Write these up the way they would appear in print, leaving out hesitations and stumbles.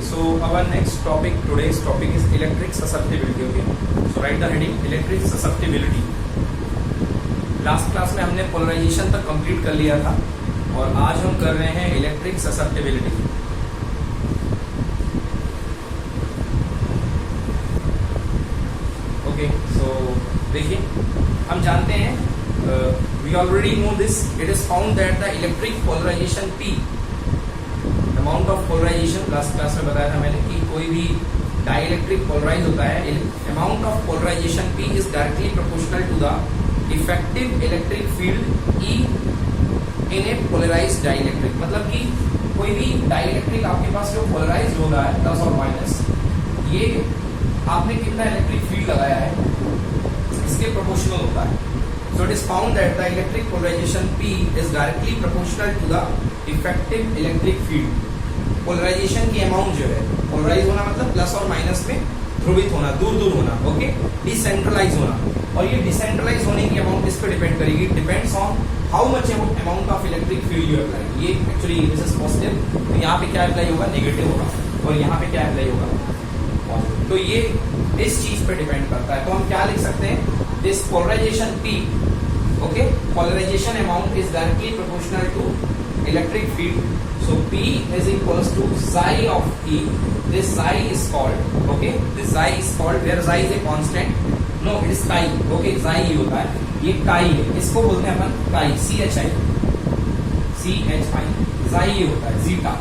so our next topic, today's topic is electric susceptibility. Okay, so write the heading electric susceptibility. Last class में हमने polarisation तक complete कर लिया था और आज हम कर रहे हैं इलेक्ट्रिक ससेप्टिबिलिटी. ओके, सो देखिए हम जानते हैं, we already know this, it is found that the electric polarization P, amount of polarization, last class में बताया था मैंने कि कोई भी डाइलेक्ट्रिक पोलराइज होता है, amount of polarization P is directly proportional to the effective electric field E in a polarized dielectric. मतलब कि कोई भी डाइलेक्ट्रिक आपके पास जो पोलराइज हो रहा है प्लस और माइनस, ये आपने कितना इलेक्ट्रिक फील्ड लगाया है इसके प्रोपोर्शनल होता है. So it is found that the electric polarization P is directly proportional to the effective electric field. Polarization की अमाउंट जो है, पोलराइज होना मतलब प्लस और माइनस में ध्रुवित होना, दूर दूर होना, ओके, डिसेंट्रलाइज होना. और ये डिसेंट्रलाइज होने की अमाउंट इस पे डिपेंड करेगी, depends on how much amount of electric field you apply. ये एक्चुअली दिस इज पॉजिटिव, तो यहाँ पे क्या अप्लाई होगा, नेगेटिव होगा, और यहाँ पे क्या अप्लाई होगा, पॉजिटिव. तो ये इस चीज पे डिपेंड करता है. तो हम क्या लिख सकते हैं, this polarization P, okay, polarization amount is directly proportional to electric field. So P is equals to psi of E. This psi is called, okay, this psi is called, where psi is a constant, no, it is chi, okay, psi ही होता है, ये chi है, इसको बोलते हैं अपन chi, CHI, psi ही होता है, zeta,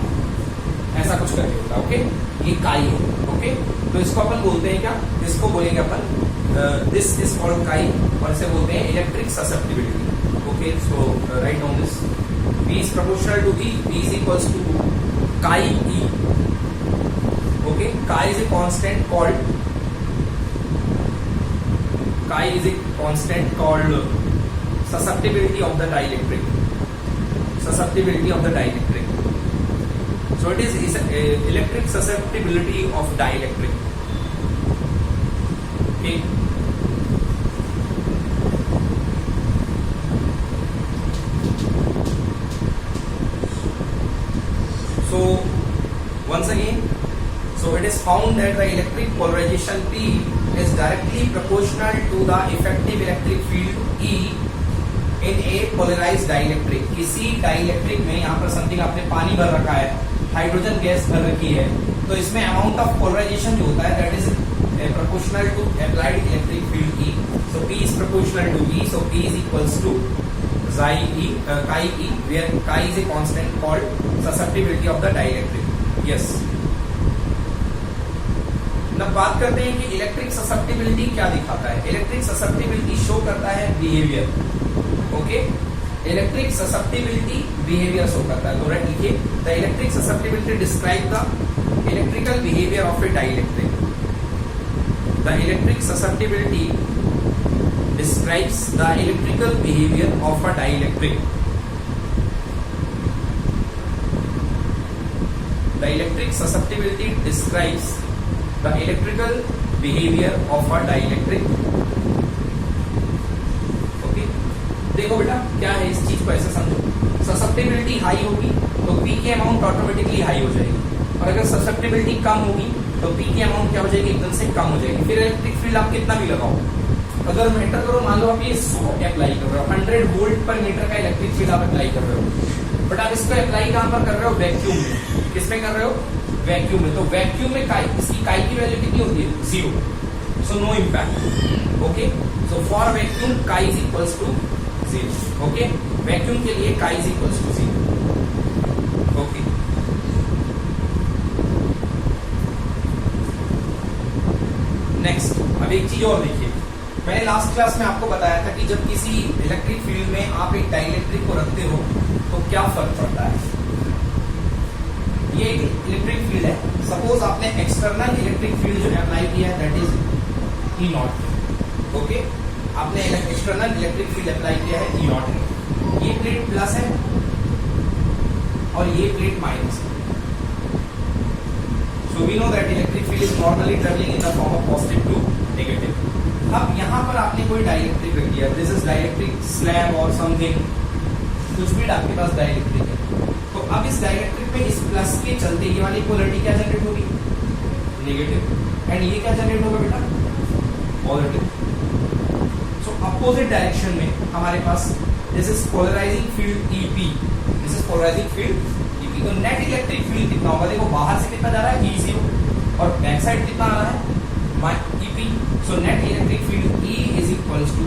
ऐसा कुछ करके होता है, ओके, ये chi है, ओके. तो इसको अपन बोलते हैं क्या, इसको बोलेंगे अपन, this is called chi, और इसे बोलते हैं electric susceptibility. Okay, so write down this, P is proportional to E, P is equals to chi E. Okay, chi is a constant called susceptibility of the dielectric. Susceptibility of the dielectric. So it is electric susceptibility of dielectric. Okay. So once again, so it is found that the electric polarization P is directly proportional to the effective electric field E in a polarized dielectric. किसी dielectric में, यहाँ पर something आपने पानी भर रखा है, hydrogen gas भर रखी है, तो इसमें अमाउंट ऑफ पोलराइजेशन जो होता है that is proportional to applied electric field E. So P is proportional to E, so P is equals to chi E, where chi is a constant called susceptibility of the dielectric. Yes. अब बात करते हैं कि electric susceptibility क्या दिखाता है. Electric susceptibility show करता है behaviour. Okay, electric susceptibility behaviour show करता है. तो राइट लिखिए, the electric susceptibility describe the electrical behaviour of A dielectric. The electric susceptibility describes the electrical behavior of a dielectric. The electric susceptibility describes the electrical behavior of a dielectric. Okay, देखो बेटा क्या है, इस चीज को ऐसे समझो. Susceptibility high होगी तो P की अमाउंट ऑटोमेटिकली हाई हो जाएगी, और अगर ससेप्टिबिलिटी कम होगी तो P की अमाउंट क्या हो जाएगी, एकदम से कम हो जाएगी. फिर इलेक्ट्रिक फील्ड आप कितना भी लगाओ, अगर मीटर करो, मान लो आप ये 100 अप्लाई कर रहे हो, 100 वोल्ट पर मीटर का इलेक्ट्रिक फील्ड आप अप्लाई कर रहे हो, बट आप इसको अप्लाई कहां पर कर रहे हो, वैक्यूम में. किसमें कर रहे हो, वैक्यूम में. तो वैक्यूम में इसकी काई की वैल्यू कितनी होती है, 0, so no impact. Okay, so for vacuum chi is equals to 0. Okay, vacuum के लिए chi is equals to 0. Okay, next, अब एक चीज और देखिए. मैंने लास्ट क्लास में आपको बताया था कि जब किसी इलेक्ट्रिक फील्ड में आप एक डाइलेक्ट्रिक को रखते हो तो क्या फर्क पड़ता है. ये एक इलेक्ट्रिक फील्ड है, सपोज आपने एक्सटर्नल इलेक्ट्रिक फील्ड जो अप्लाई किया है that is E naught. Okay, आपने एक्सटर्नल इलेक्ट्रिक फील्ड अप्लाई किया है E नॉट. ये प्लेट प्लस है और ये प्लेट माइनस है. So we know that electric field is normally travelling in the form of positive to negative. अब यहाँ पर आपने कोई डाइलेक्ट्रिक रख दिया, दिस इज डाइलेक्ट्रिक स्लैब और समथिंग, कुछ भी आपके पास डाइलेक्ट्रिक है, तो अब इस डाइलेक्ट्रिक में इस प्लस के चलते ये वाली पोलरिटी क्या जनरेट होगी, नेगेटिव, एंड ये क्या जनरेट होगा बेटा, पॉजिटिव। सो अपोजिट डायरेक्शन में हमारे पास this is polarizing field EP, this is polarizing field EP। तो नेट इलेक्ट्रिक फील्ड कितना होगा, देखो बाहर से कितना जा रहा है E0 और बैक साइड कितना आ रहा है EP। So net electric field E is equals to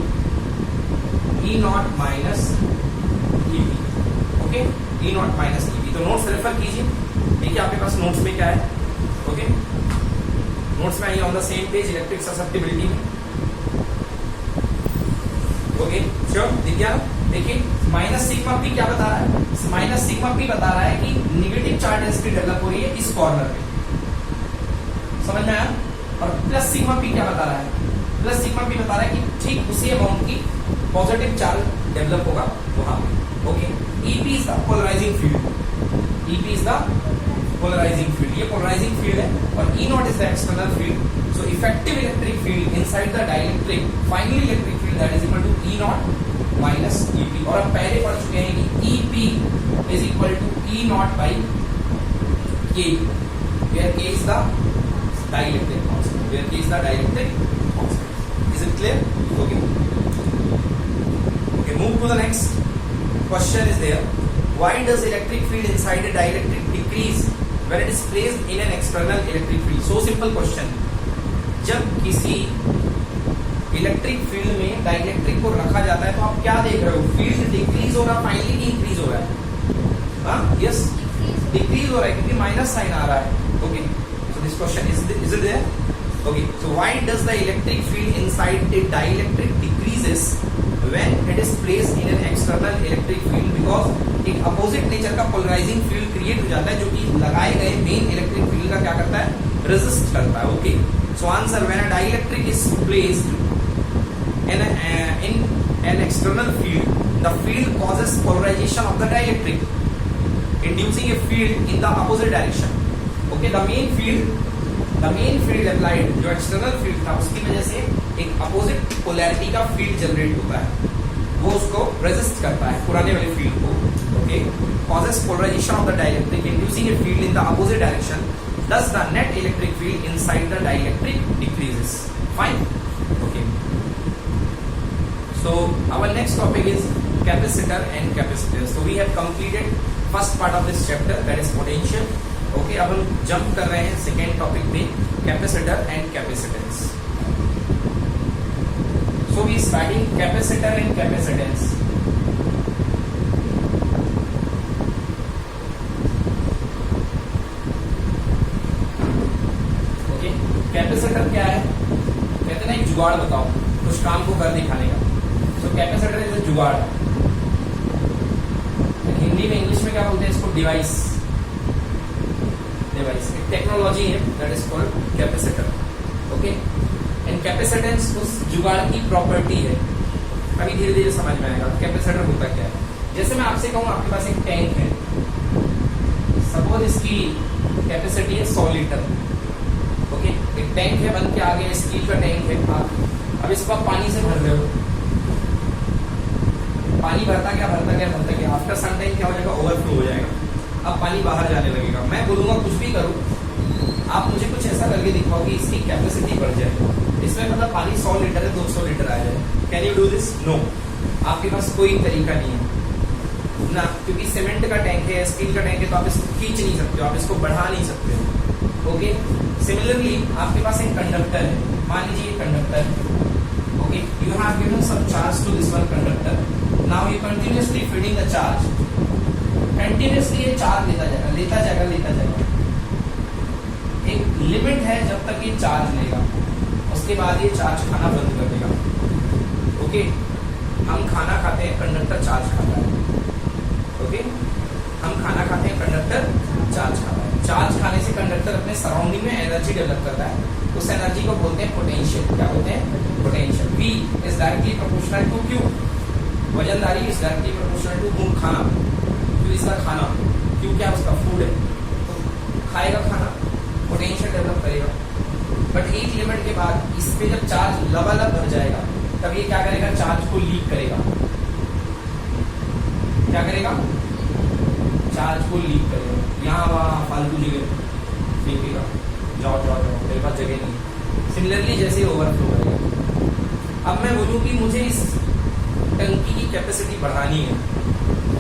E0 minus EP, okay, E0 minus EP। तो नोट्स रेफर कीजिए, देखिए आपके पास नोट्स में क्या है, ओके, नोट्स में आइए on the same page electric susceptibility में, ओके श्योर, देखिए माइनस सिग्मा P क्या बता रहा है, माइनस सिग्मा P बता रहा है कि निगेटिव चार्ज डेंसिटी डेवलप हो रही है इस कॉर्नर पे, समझ में आया। और प्लस सिग्मा P क्या बता रहा है, प्लस सिग्मा P बता रहा है कि ठीक उसी अमाउंट की पॉजिटिव चार्ज डेवलप होगा वहां पे, okay. EP is the polarizing field, EP is the polarizing field, ये पोलराइजिंग फील्ड है, और E0 is the external field. So effective electric field inside the dielectric, final electric field that is equal to E0 minus EP। और अब पहले पढ़ चुके हैं कि EP is equal to E0 by K, where K is the dielectric constant, where K is the dielectric constant. Is it clear? Okay. Okay, move to the next question is there. Why does electric field inside a dielectric decrease when it is placed in an external electric field? So simple question. जब किसी electric field में dielectric को रखा जाता है तो आप क्या देख रहे हो, फील्ड डिक्रीज हो रहा है फाइनली कि इंक्रीज हो रहा है, हाँ यस डिक्रीज हो रहा है क्योंकि माइनस साइन आ रहा है, okay. So this question is it there, okay. So why does the electric field inside a dielectric decreases when it is placed in an external electric field? Because एक opposite nature का polarising field create हो जाता है जो कि लगाए गए main electric field का क्या करता है, रेजिस्ट करता है, okay. So answer, when a dielectric is placed in an external field, the field causes polarization of the dielectric, inducing a field in the opposite direction, okay। the main field applied, जो external field था उसकी वजह से एक opposite polarity का field generate होता है, वो उसको रेजिस्ट करता है पुराने वाले फील्ड को, okay. causes polarization of the dielectric, inducing a field in the opposite direction, thus the net electric field inside the dielectric decreases, fine, okay। So our next topic is capacitor and capacitance. So we have completed first part of this chapter, that is potential. Okay, अब हम jump कर रहे हैं second topic पे, capacitor and capacitance. So we studying capacitor and capacitance. Okay, capacitor क्या है? कहते हैं ना एक जुगाड़ बताओ कुछ काम को कर दिखाने का। तो कैपेसिटर इज जुगाड़, हिंदी में इंग्लिश में क्या बोलते हैं इसको, डिवाइस, एक टेक्नोलॉजी है that is called capacitor, okay. And capacitance उस जुगाड़ की प्रॉपर्टी है, अभी धीरे धीरे समझ में आएगा कैपेसिटर होता क्या है। जैसे मैं आपसे कहूँ आपके पास एक टैंक है, सपोज इसकी कैपेसिटी है 100 लीटर, ओके। एक टैंक है बन के आ गया, स्टील का टैंक है, अब इसको आप पानी से भर रहे हो, पानी भरता गया, आफ्टर सम टाइम क्या हो जाएगा, ओवरफ्लो हो जाएगा, अब पानी बाहर जाने लगेगा। मैं बोलूंगा कुछ भी करूं, आप मुझे कुछ ऐसा करके दिखाओ कि इसकी कैपेसिटी बढ़ जाए, इसमें मतलब पानी 100 लीटर है 200 लीटर आ जाए। Can you do this? No, आपके पास कोई तरीका नहीं है ना, क्योंकि सीमेंट का टैंक है, स्टील का टैंक है, तो आप इसको खींच नहीं सकते हो, आप इसको बढ़ा नहीं सकते हो, ओके। सिमिलरली आपके पास एक कंडक्टर है, मान लीजिए कंडक्टर है, okay, you have given some charge to this one conductor, now you continuously feeding the charge, continuously ये चार्ज लेता जाएगा, एक लिमिट है जब तक ये चार्ज लेगा, उसके बाद ये चार्ज खाना बंद कर देगा, ओके। हम खाना खाते हैं, कंडक्टर चार्ज खाता है, ओके। हम खाना खाते हैं, कंडक्टर चार्ज खाता है, चार्ज खाने से कंडक्टर अपने सराउंडिंग में एनर्जी डेवलप करता है, उस एनर्जी को बोलते हैं पोटेंशियल, क्या बोलते हैं, potential. V is directly proportional to Q, वजनदारी इज डायरेक्टली प्रोपोर्शनल टू गुण खाना, Q इसका खाना, Q क्या उसका फूड है, तो खाएगा खाना, पोटेंशियल डेवलप करेगा। बट एक लिमिट के बाद इस पे जब चार्ज लबालब भर जाएगा तब ये क्या करेगा, चार्ज को लीक करेगा, क्या करेगा, चार्ज को लीक करेगा, यहाँ वहाँ फालतू जगह फेंकेगा, जाओ जाओ जाओ मेरे पास जगह नहीं। सिमिलरली जैसे ओवरफ्लो करेगा। अब मैं बोलूँ कि मुझे इस टंकी की कैपेसिटी बढ़ानी है,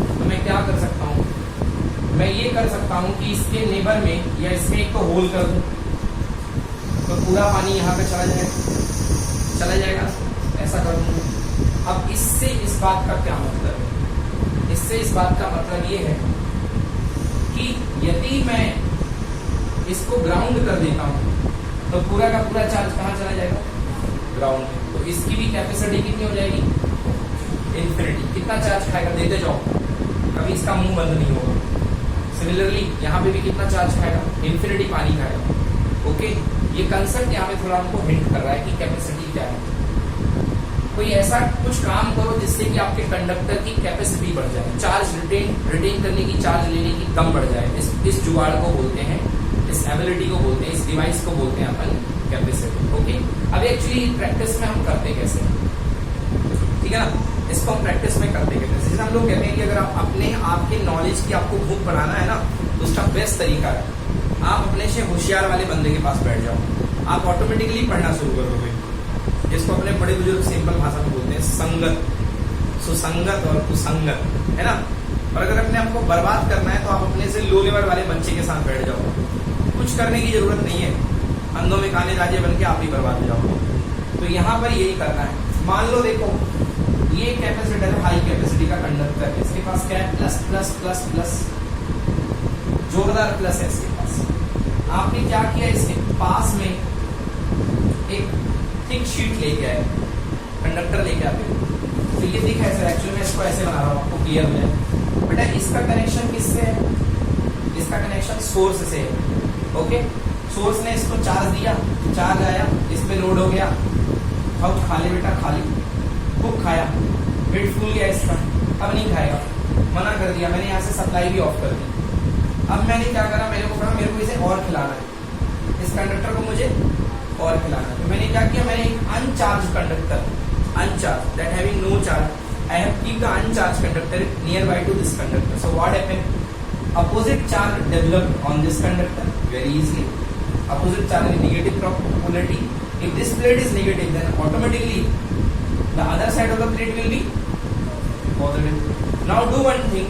तो मैं क्या कर सकता हूँ? मैं ये कर सकता हूँ कि इसके नेबर में या इसमें एक तो होल कर दूँ, तो पूरा पानी यहाँ पे चला जाएगा, ऐसा कर दूँ। अब इससे इस बात का क्या मतलब है? इससे इस बात का मतलब ये है कि यदि मैं इसको ग्राउंड कर देता हूँ तो पूरा का पूरा चार्ज कहाँ चला जाएगा? ग्राउंड में। तो इसकी भी कैपेसिटी कितनी हो जाएगी? इन्फिनिटी। कितना चार्ज खाएगा? देते जाओ, कभी इसका मुंह बंद नहीं होगा। सिमिलरली यहाँ पे भी कितना चार्ज खाएगा? इन्फिनिटी पानी खाएगा। ओके, ये कंसेप्ट यहाँ पे थोड़ा हमको हिंट कर रहा है कि कैपेसिटी क्या है। कोई ऐसा कुछ काम करो जिससे कि आपके कंडक्टर की कैपेसिटी बढ़ जाए, चार्ज रिटेन करने की, चार्ज लेने की दम बढ़ जाए। इस जुगाड़ को बोलते हैं, इस एबिलिटी को बोलते हैं, इस डिवाइस को बोलते हैं अपन कैपेसिटी। ओके, अब एक्चुअली प्रैक्टिस में हम करते कैसे, ठीक है ना? इसको हम प्रैक्टिस में करते कैसे? जैसे हम लोग कहते हैं कि अगर आप अपने आपके नॉलेज की आपको भूख बढ़ाना है ना, तो उसका बेस्ट तरीका है आप अपने से होशियार वाले बंदे के पास बैठ जाओ, आप ऑटोमेटिकली पढ़ना शुरू करोगे। जिसको अपने बड़े बुजुर्ग सिंपल भाषा में बोलते हैं संगत, सुसंगत और कुसंगत, है ना? और अगर अपने आपको बर्बाद करना है तो आप अपने से लो लेवल वाले बच्चे के साथ बैठ जाओ, कुछ करने की जरूरत नहीं है, अंधों में काने राजे बन के आप ही बर्बाद हो जाओ। तो यहाँ पर यही करना है। मान लो देखो ये कैपेसिटर है, हाई कैपेसिटी का कंडक्टर है, इसके पास क्या है? प्लस प्लस प्लस प्लस, जोरदार प्लस है इसके पास। आपने क्या किया? इसके पास में एक थिक शीट लेके आए, कंडक्टर लेके आते, तो ये दिखा है सर, एक्चुअली मैं इसको ऐसे बना रहा हूँ आपको क्लियर हो जाए। बेटा इसका कनेक्शन किससे है? इसका कनेक्शन सोर्स से है। ओके, सोर्स ने इसको चार्ज दिया, चार्ज आया, इस पे लोड हो गया, अब खा ले बेटा, खा ले, खूब खाया, पेट फूल गया इसका, अब नहीं खाएगा, मना कर दिया, मैंने यहाँ से सप्लाई भी ऑफ कर दी। अब मैंने क्या करा? मेरे को कहा मेरे को इसे और खिलाना है, इस कंडक्टर को मुझे और खिलाना है। तो मैंने क्या किया? मैंने एक uncharge conductor, uncharge that having no charge, I have keep the uncharged conductor nearby to this conductor. So what happened? Opposite charge developed on this conductor very easily. Opposite charge is negative polarity. If this plate is negative, then automatically the other side of the plate will be positive. Now do one thing.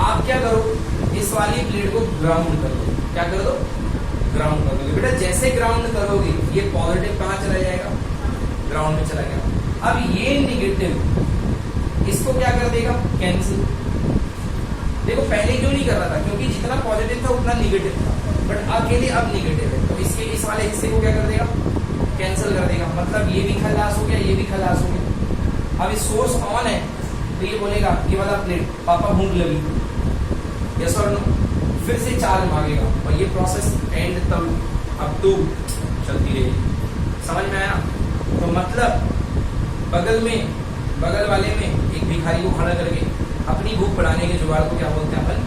आप क्या करो? इस वाली plate को ground कर दो। क्या कर दो? ग्राउंड कर दोगे। बेटा जैसे ग्राउंड करोगे ये पॉजिटिव कहाँ चला जाएगा? ग्राउंड में चला गया। अब ये नेगेटिव इसको क्या कर देगा? कैंसिल। देखो पहले क्यों नहीं कर रहा था? क्योंकि जितना पॉजिटिव था उतना नेगेटिव था, बट अकेले अब नेगेटिव है, तो इसके इस वाले हिस्से को क्या कर देगा? कैंसिल कर देगा। मतलब ये भी खलास हो गया, ये भी खलास हो गया। अब इस सोर्स ऑन है तो ये बोलेगा ये वाला प्लेट पापा भूख लगी, यस और नो, फिर से चार्ज मांगेगा और ये प्रोसेस एंड तक अप टू चलती रहेगी। समझ में आया? तो मतलब बगल वाले में एक भिखारी को खड़ा करके अपनी भूख बढ़ाने के जुगाड़ को क्या बोलते हैं अपन?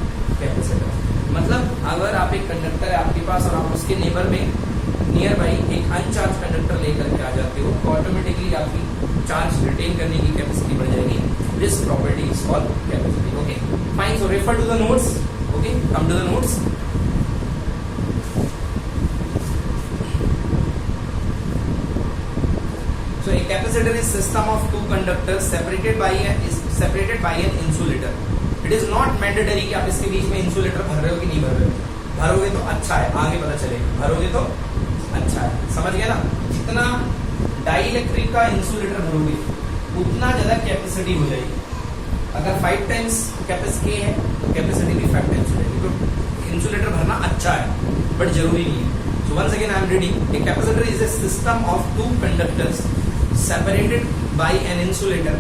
कैपेसिटर। मतलब अगर आप एक कंडक्टर है आपके पास और आप उसके नेबर में नियर बाई एक अनचार्ज कंडक्टर लेकर के आ जाते हो तो ऑटोमेटिकली आपकी चार्ज रिटेन करने की कैपेसिटी बढ़ जाएगी। This property is called capacity. Okay fine, so refer to the notes. Okay, come to the notes. So a capacitor is system of two conductors separated by an insulator. It is not mandatory कि आप इसके बीच में insulator भर रहे हो कि नहीं भर रहे हो। भरोगे तो अच्छा है, आगे पता चलेगा। भरोगे तो अच्छा है, समझ गया ना? जितना डाइइलेक्ट्रिक का इंसुलेटर भरोगे उतना ज्यादा कैपेसिटी हो जाएगी। अगर 5 टाइम्स कैपेसिटी है तो कैपेसिटी भी 5 टाइम्स हो जाएगी। तो इंसुलेटर भरना अच्छा है बट जरूरी नहीं है। So once again I am reading. A capacitor is a system of two conductors separated by an insulator.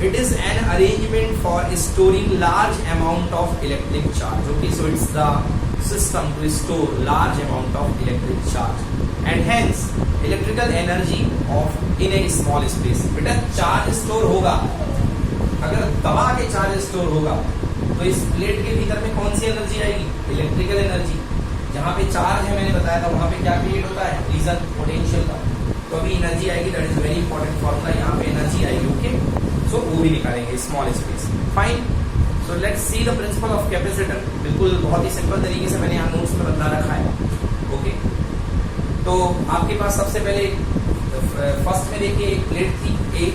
It is an arrangement for storing large amount of electric charge. Okay, so it's the system to store large amount of electric charge and hence electrical energy of in a small space. बेटा charge store होगा, अगर दबा के charge store होगा तो इस plate के भीतर में कौन सी एनर्जी आएगी? Electrical energy. जहाँ पे चार्ज है मैंने बताया था वहाँ पे क्या क्रिएट होता है? रीजन पोटेंशियल का। तो अभी एनर्जी आएगी, that is very important formula. यहाँ पे एनर्जी आएगी। ओके, सो वो भी निकालेंगे small space. Fine, so so let's see the principle of capacitor. बिल्कुल बहुत ही सिंपल तरीके से मैंने यहाँ नोट्स में बता रखा है। ओके, तो आपके पास सबसे पहले फर्स्ट में देखिए एक प्लेट थी ए,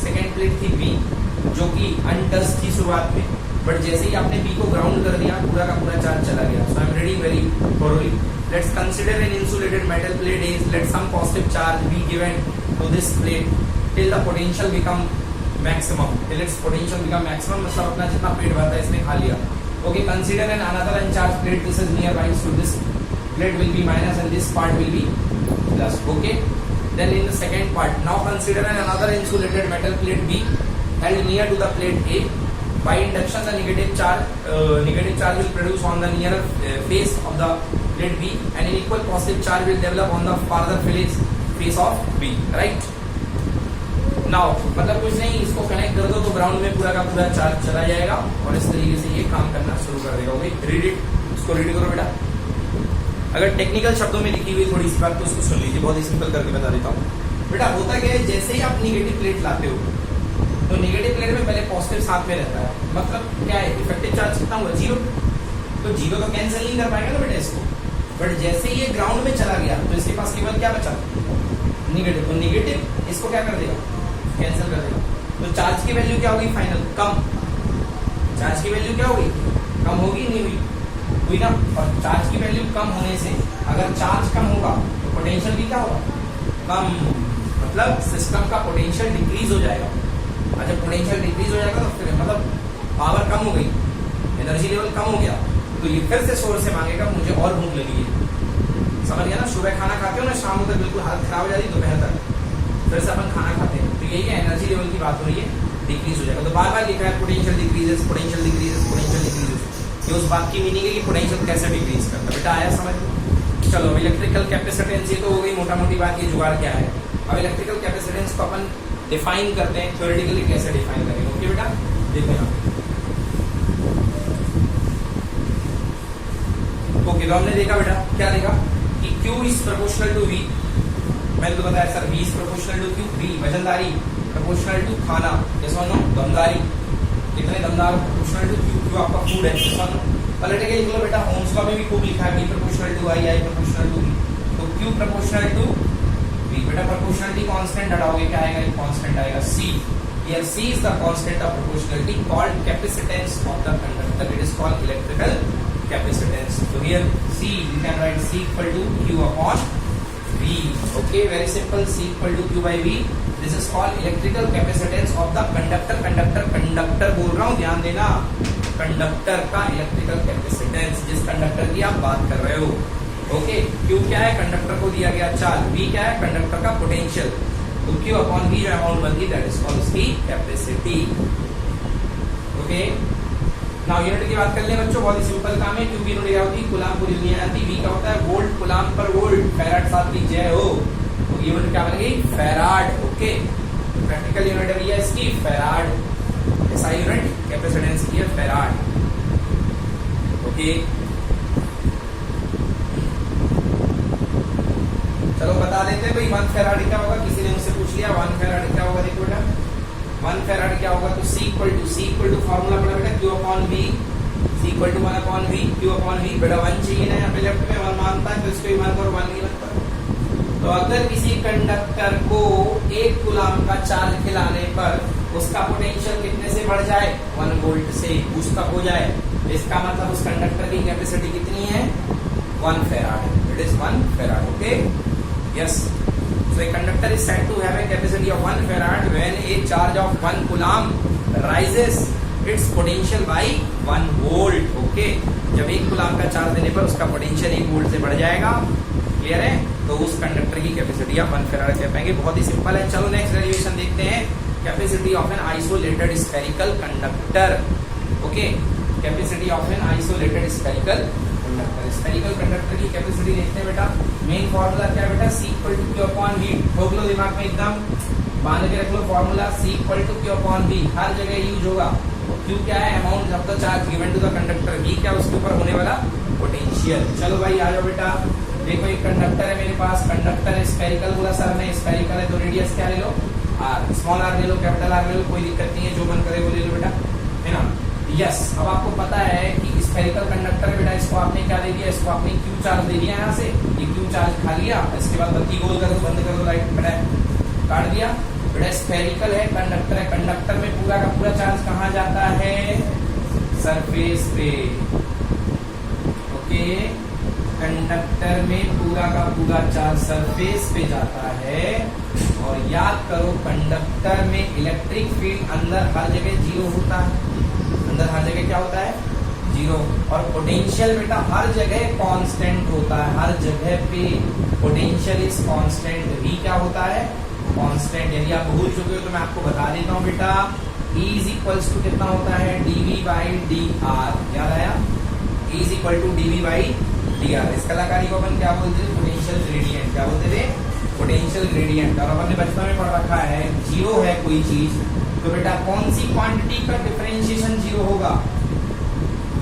सेकेंड प्लेट थी बी, जो कि अनटच्ड थी शुरुआत में, बट जैसे ही आपने बी को ग्राउंड कर दिया पूरा का पूरा चार्ज चला गया। So I am reading very thoroughly. Let's consider an insulated metal plate is let some positive charge be given to this plate till the potential become maximum, till its potential become maximum, मतलब अपना जितना पेट भरता है इसने खा लिया। Okay, consider an another uncharge plate, this is near by, so this plate will be minus and this part will be plus. Okay, then in the second part, now consider another insulated metal plate B held near to the plate A. By induction the negative charge will produce on the nearer face of the plate B and an equal positive charge will develop on the farther face of B, right? Now मतलब कुछ नहीं, इसको connect कर दो तो ground में पूरा का पूरा चार्ज चला जाएगा और इस तरीके से ये काम करना शुरू कर देगा। ओके, रीड इट, इसको रीड करो बेटा। अगर टेक्निकल शब्दों में लिखी हुई थोड़ी सी बात तो उसको सुन लीजिए, बहुत ही सिंपल करके बता देता हूँ। बेटा होता क्या है, जैसे ही आप निगेटिव प्लेट लाते हो तो निगेटिव प्लेट में पहले पॉजिटिव साथ में रहता है, मतलब क्या है, इफेक्टिव चार्ज कितना हुआ, 0, तो 0 तो कैंसिल नहीं कर पाएगा ना बेटा इसको। बट जैसे ही ये ग्राउंड में चला गया तो इसके पास केवल क्या बचा, निगेटिव, तो निगेटिव इसको क्या कर देगा, कैंसिल कर देगा। तो चार्ज की वैल्यू क्या होगी फाइनल, कम। चार्ज की वैल्यू क्या होगी, कम होगी, नहीं हुई, हुई ना। और चार्ज की वैल्यू कम होने से अगर चार्ज कम होगा तो पोटेंशियल भी क्या होगा, कम, मतलब सिस्टम का पोटेंशियल डिक्रीज हो जाएगा। और जब पोटेंशियल डिक्रीज हो जाएगा तो फिर मतलब पावर कम हो गई, एनर्जी लेवल कम हो गया, तो ये फिर से सोर्स से मांगेगा मुझे और भूख लगी है। समझ गया ना, सुबह खाना खाते हो ना, शाम तक बिल्कुल हालत खराब हो जाती है, दोपहर तक फिर से अपन खाना खाते हैं, तो यही है एनर्जी लेवल की बात हो रही है, डिक्रीज हो जाएगा। तो बार बार लिखा है potential decreases, potential decreases, potential decreases, ये उस बात की मीनिंग है कि पोटेंशियल कैसे डिक्रीज करता है। बेटा आया समझ? चलो, इलेक्ट्रिकल कैपेसिटेंस ये तो हो गई मोटा मोटी बात, ये जुगाड़ क्या है। अब इलेक्ट्रिकल कैपेसिटेंस को अपन डिफाइन करते हैं, थ्योरेटिकली कैसे डिफाइन करेंगे। ओके बेटा, देखो यहाँ। ओके, तो हमने देखा बेटा, क्या देखा कि Q is proportional to V। मैंने तो बताया sir V is proportional to Q, V वजनदारी, प्रोपोर्शनल टू खाना, जैसा नो दमदारी, कितने दमदार, प्रोपोर्शनल टू Q, Q आपका फूड है, जैसा नो। पलट के लिख लो बेटा, ओम्स लॉ में भी खूब लिखा है, V proportional to I, I proportional to V, तो Q प्रोपोर्शनल टू V। बेटा प्रोपोर्शनलिटी कांस्टेंट हटाओगे क्या आएगा, एक कांस्टेंट आएगा C। Here C is the constant of proportionality called capacitance of the conductor. It is called electrical capacitance. So here C, you can write C equal to Q upon V. Okay, very simple. C equal to Q by V. This is called electrical capacitance of the conductor. Conductor बोल रहा हूँ, ध्यान देना, conductor का electrical capacitance, जिस conductor की आप बात कर रहे हो। ओके, Q क्या है, कंडक्टर को दिया गया चार्ज, V क्या है, कंडक्टर का पोटेंशियल, तो Q अपॉन V जो अमाउंट बनती है दैट इज कॉल्ड उसकी कैपेसिटी। ओके, नाउ यूनिट की बात कर ले बच्चों, बहुत ही सिंपल काम है। Q की यूनिट क्या होती है, कूलाम पर यूनिट आती है, V का होता है वोल्ट कुलाम पर वोल्ट, फैराड साथ की जय हो, तो यूनिट क्या बन गई, फैराड। ओके, प्रैक्टिकल यूनिट है इसकी फैराड, ऐसा यूनिट कैपेसिटेंस की है फैराड। ओके, चलो बता देते हैं भाई 1 फैराड क्या होगा, किसी ने मुझसे पूछ लिया 1 फैराड क्या होगा। देखो बेटा 1 फैराड क्या होगा, तो C इक्वल टू फार्मूला पड़ा बेटा Q upon V, C equal to 1 upon V, Q upon V। बेटा 1 चाहिए ना, यहाँ पे लेफ्ट में 1 मानता है तो इसको ही 1 और 1 नहीं लगता। तो अगर किसी कंडक्टर को 1 कूलाम का चार्ज खिलाने पर उसका पोटेंशियल कितने से बढ़ जाए, 1 वोल्ट से बूस्ट तक हो जाए, इसका मतलब उस कंडक्टर की कैपेसिटी कितनी है, 1 farad. It is 1 farad. Okay, yes, so a conductor is said to have a capacity of 1 farad when a charge of 1 coulomb rises its potential by 1 volt. Okay, जब 1 कूलाम का charge देने पर उसका potential 1 volt से बढ़ जाएगा, clear है, तो उस कंडक्टर की कैपेसिटी आप 1 फैराड कह पाएंगे। बहुत ही सिंपल है। चलो नेक्स्ट डेरिवेशन देखते हैं, capacity of an isolated spherical conductor. Okay, capacity of an isolated spherical conductor, spherical conductor की कैपेसिटी देखते हैं बेटा। मेन फॉर्मूला क्या है बेटा, C equal to Q upon V, ठोक लो दिमाग में एकदम, बांध के रख लो formula, C equal to Q upon V, हर जगह यूज होगा। Q क्या है, amount of the charge given to the conductor, V क्या उसके ऊपर होने वाला पोटेंशियल। चलो भाई आ जाओ बेटा, देखो एक कंडक्टर है मेरे पास, कंडक्टर है स्फेरिकल, बोला सर ने स्फेरिकल है तो रेडियस क्या ले लो, R, स्मॉल r ले लो, कैपिटल R ले लो, कोई दिक्कत नहीं है, जो मन करे वो ले लो बेटा, है ना। यस, अब आपको पता है कि स्फेरिकल कंडक्टर बेटा इसको आपने क्या दे दिया, इसको आपने क्यू चार्ज दे दिया यहाँ से, ये क्यू चार्ज खा लिया, इसके बाद बत्ती गोल कर दो, बंद कर दो, लाइट बेटा काट दिया। बेटा स्फेरिकल है, कंडक्टर है, कंडक्टर में पूरा का पूरा चार्ज कहाँ जाता है, सरफेस पे। ओके, कंडक्टर में पूरा का पूरा चार्ज सरफेस पे जाता है। और याद करो कंडक्टर में इलेक्ट्रिक फील्ड अंदर हर जगह जीरो होता है, अंदर हर जगह क्या होता है, जीरो। और पोटेंशियल बेटा हर जगह कांस्टेंट होता है, हर जगह पे पोटेंशियल इज कांस्टेंट। V क्या होता है, कांस्टेंट। यदि आप भूल चुके हो तो मैं आपको बता देता हूँ बेटा, E इज इक्वल्स टू कितना होता है, dV बाई dr। याद आया, E is equal to dV by dr। इस कलाकारी को अपन क्या बोलते थे, पोटेंशियल ग्रेडियंट। क्या बोलते थे, पोटेंशियल ग्रेडियंट। और अपन ने बचपन में पढ़ रखा है, जीरो है कोई चीज तो बेटा कौन सी क्वांटिटी का डिफरेंशिएशन जीरो होगा,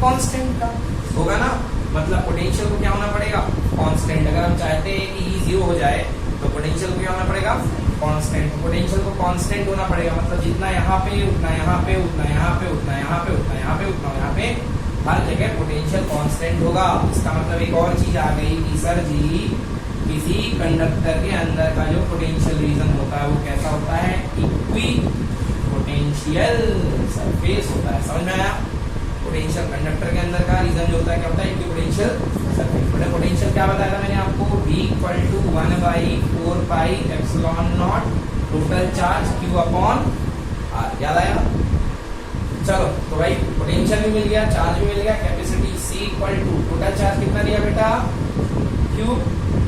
कांस्टेंट का होगा ना। मतलब पोटेंशियल को क्या होना पड़ेगा, कांस्टेंट। अगर हम चाहते हैं कि E जीरो हो जाए तो पोटेंशियल को क्या होना पड़ेगा, कांस्टेंट। पोटेंशियल को कांस्टेंट होना पड़ेगा, मतलब जितना यहाँ पे उतना यहाँ पे उतना यहाँ पे उतना यहाँ पे उतना यहाँ पे उतना यहाँ पे, हर जगह पोटेंशियल कांस्टेंट होगा। इसका मतलब एक और चीज आ गई कि सर जी किसी कंडक्टर के अंदर का जो पोटेंशियल रीजन होता है वो कैसा होता है, इक्वी पोटेंशियल सरफेस होता है। समझ में आया, पोटेंशियल कंडक्टर के अंदर का रीजन जो होता है क्या होता है, इक्वी पोटेंशियल सरफेस। बड़े पोटेंशियल क्या बताया था मैंने आपको, V equal to 1/4 pi epsilon naught total charge Q upon R। याद आया, चलो तो भाई पोटेंशियल भी मिल गया, चार्ज भी मिल गया, capacity C equal to total charge कितना दिया बेटा, Q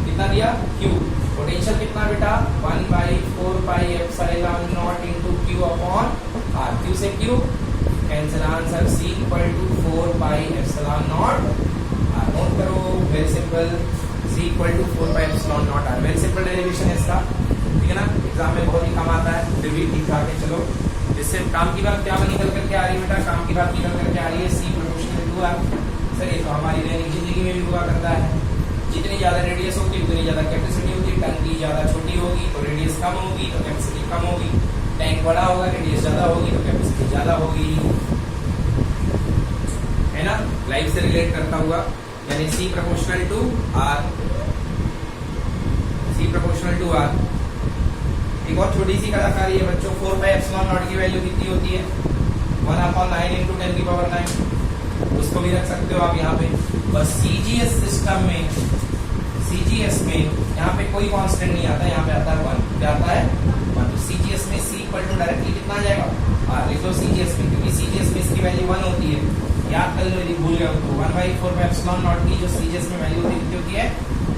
कितना दिया, Q। पोटेंशियल कितना बेटा, 1/4 pi epsilon naught into Q upon R। Q से Q cancel, answer C equal to 4 pi epsilon naught R। Note करो, very simple, C equal to 4 pi epsilon naught R। Very simple derivation है इसका, ठीक है ना। Exam में बहुत ही कम आता है, फिर भी ठीक ठाक है। चलो इससे काम की बात क्या निकल करके आ रही है बेटा, काम की बात निकल करके आ रही है C proportional to R। Sir ये तो हमारी दैनिक जिंदगी में भी हुआ करता है, जितनी ज्यादा रेडियस होगी उतनी ज्यादा कैपेसिटी होगी। टंकी ज्यादा छोटी होगी तो रेडियस कम होगी तो कैपेसिटी कम होगी, टैंक बड़ा होगा रेडियस ज्यादा होगी तो कैपेसिटी ज्यादा होगी, है ना। लाइफ से रिलेट करता हुआ, यानी C proportional to R, C proportional to R। एक और छोटी सी कलाकारी है बच्चों, 4 पाई एप्सिलॉन नॉट की वैल्यू कितनी होती है, 1/9 इंटू 10 की पावर 9। उसको भी रख सकते हो आप यहाँ पे। बस CGS सिस्टम में, CGS में यहाँ पे कोई कांस्टेंट नहीं आता, यहाँ पे आता है 1। क्या आता है 1। तो CGS में C इक्वल टू डायरेक्टली कितना आ जाएगा, R लिख लो CGS में, क्योंकि CGS में इसकी वैल्यू 1 होती है। याद कर लो यदि भूल गए तो 1/4 एप्सिलॉन नॉट की जो CGS में वैल्यू होती है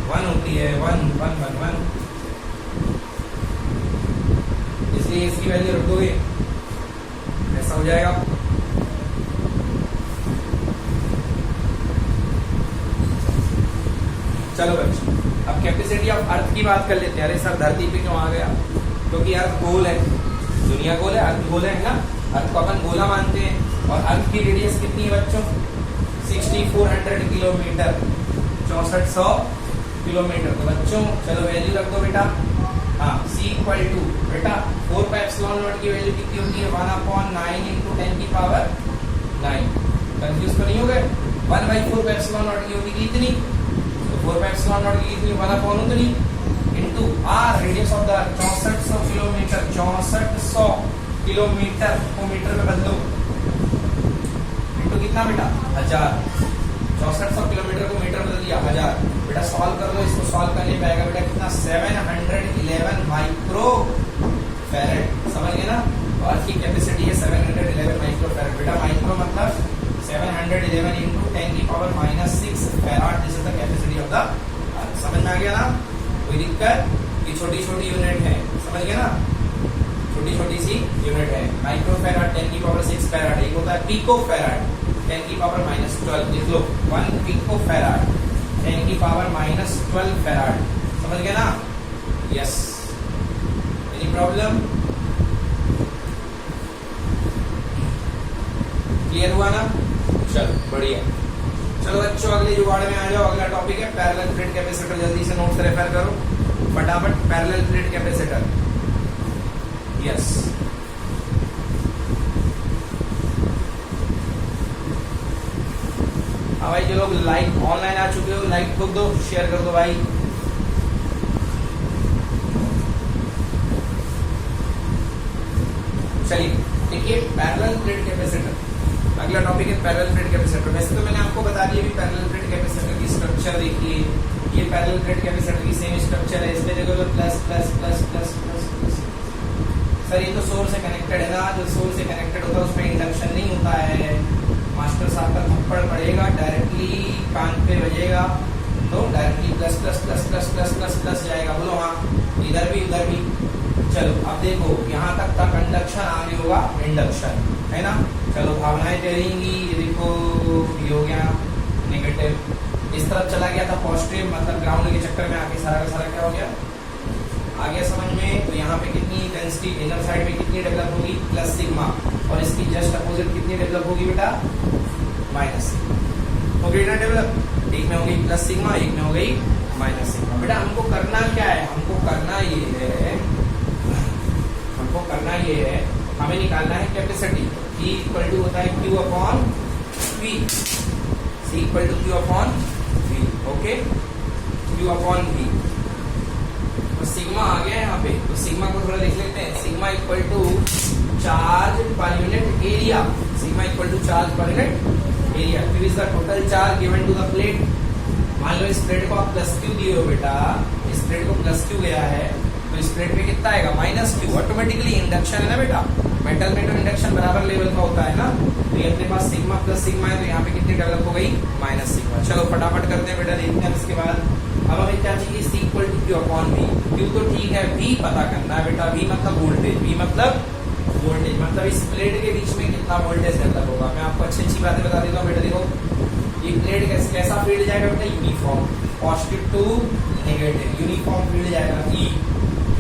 1 होती है, 1 1 1 1। इसलिए इसकी वैल्यू रख दोगे, ऐसा हो जाएगा। चलो बच्चों, अब कैपेसिटी ऑफ अर्थ की बात कर लेते हैं। अरे सर धरती पे क्यों आ गया, क्योंकि अर्थ गोल है, दुनिया गोल है, अर्थ गोल है ना। अर्थ को अपन गोला मानते हैं। और अर्थ की रेडियस कितनी है बच्चों, 6400 किलोमीटर, 6400 किलोमीटर। तो बच्चों चलो वैल्यू रख दो बेटा। हाँ, C इक्वल टू बेटा 4 पाई एप्सिलॉन नॉट की वैल्यू कितनी होती है, 1/9 इंटू 10 की पावर 9। कंफ्यूज तो नहीं हो गए, 1/4 एप्सिलॉन नॉट की होती है इतनी, 4 पाई एप्सिलॉन नॉट की कितनी, 1/, उतनी into R radius of the 6400 kilometre, 6400 kilometre को मीटर में बदलो, इंटू कितना बेटा 1000। 6400 किलोमीटर को मीटर बदल दिया 1000। बेटा सॉल्व कर लो, इसको सॉल्व करने पे आएगा बेटा कितना, 711 माइक्रो फैरेड। समझ गए ना। और की कैपेसिटी है 711 माइक्रो फैरेड। बेटा माइक्रो मतलब 711 इंटू 10 की power -6 farad. This is the capacity of the earth. समझ में आ गया ना, कोई दिक्कत, ये छोटी छोटी यूनिट है, समझ गए ना, छोटी छोटी सी यूनिट है। माइक्रो फैराड 10 की पावर 6 फैराड। एक होता है पिको फैराड 10 की पावर -12। लिख लो 1 पिको फैराड 10 की पावर -12 फैराड। समझ गए ना, यस। एनी प्रॉब्लम, क्लियर हुआ ना। चलो बढ़िया। चलो बच्चों अगले जुगाड़ में आ जाओ। अगला टॉपिक है पैरेलल प्लेट कैपेसिटर। जल्दी से नोट्स रेफर करो फटाफट। Parallel plate capacitor, yes. हाँ भाई, जो लोग लाइक ऑनलाइन आ चुके हो लाइक ठोक दो, शेयर कर दो भाई। चलिए देखिए, पैरेलल प्लेट कैपेसिटर, अगला टॉपिक है पैरेलल प्लेट कैपेसिटर। वैसे तो मैंने आपको बता दिया भी पैरेलल प्लेट कैपेसिटर की स्ट्रक्चर देखिए, ये पैरेलल प्लेट कैपेसिटर की सेम स्ट्रक्चर है। इसमें देखो plus plus plus plus plus plus. Sir ये तो सोर्स से कनेक्टेड है ना, जो सोर्स से कनेक्टेड होता है उसमें इंडक्शन नहीं होता है। मास्टर साहब का थप्पड़ पड़ेगा, डायरेक्टली कान पे बजेगा तो directly plus plus plus plus plus plus plus जाएगा। बोलो हाँ, इधर भी उधर भी। चलो अब देखो, यहाँ तक था कंडक्शन, आगे होगा इंडक्शन, है ना। चलो भावनाएं तैरेंगी, ये देखो ये हो गया नेगेटिव, इस तरफ चला गया था पॉजिटिव, मतलब ग्राउंड के चक्कर में आके सारा का सारा क्या हो गया, आ गया समझ में। तो यहाँ पे कितनी डेंसिटी इनर साइड में कितनी डेवलप होगी, प्लस सिग्मा, और इसकी जस्ट अपोजिट कितनी डेवलप होगी बेटा, माइनस सिग्मा। हो गई ना डेवलप, एक में हो गई प्लस सिग्मा, एक में हो गई माइनस सिग्मा। बेटा हमको करना क्या है, हमको करना ये है, हमें निकालना है कैपेसिटी। E इक्वल टू होता है Q upon V, C equal to Q upon V, okay, Q upon V। तो सिग्मा आ गया यहाँ पे, तो सिग्मा को थोड़ा देख लेते हैं। Sigma equal to charge per unit area, sigma equal to charge per unit area. Q is the total charge given to the plate. मान लो इस प्लेट को आप प्लस Q दिए हो बेटा, इस प्लेट को प्लस Q गया है, तो इस प्लेट पे कितना आएगा, माइनस Q। ऑटोमेटिकली इंडक्शन है ना बेटा, मेटल में तो इंडक्शन बराबर लेवल का होता है ना। तो ये अपने पास सिग्मा प्लस सिग्मा है, तो यहाँ पे कितनी डेवलप हो गई, माइनस सिग्मा। चलो फटाफट करते हैं बेटा, देखते हैं इसके बाद। अब हमें क्या चाहिए, C equal to Q upon V। Q तो ठीक है, V पता करना है बेटा। V मतलब वोल्टेज, V मतलब वोल्टेज, मतलब इस प्लेट के बीच में कितना वोल्टेज डेवलप होगा। मैं आपको अच्छी अच्छी बातें बता देता हूँ बेटा। देखो ये प्लेट कैसा फील्ड जाएगा बेटा, uniform, positive to negative, uniform field जाएगा। E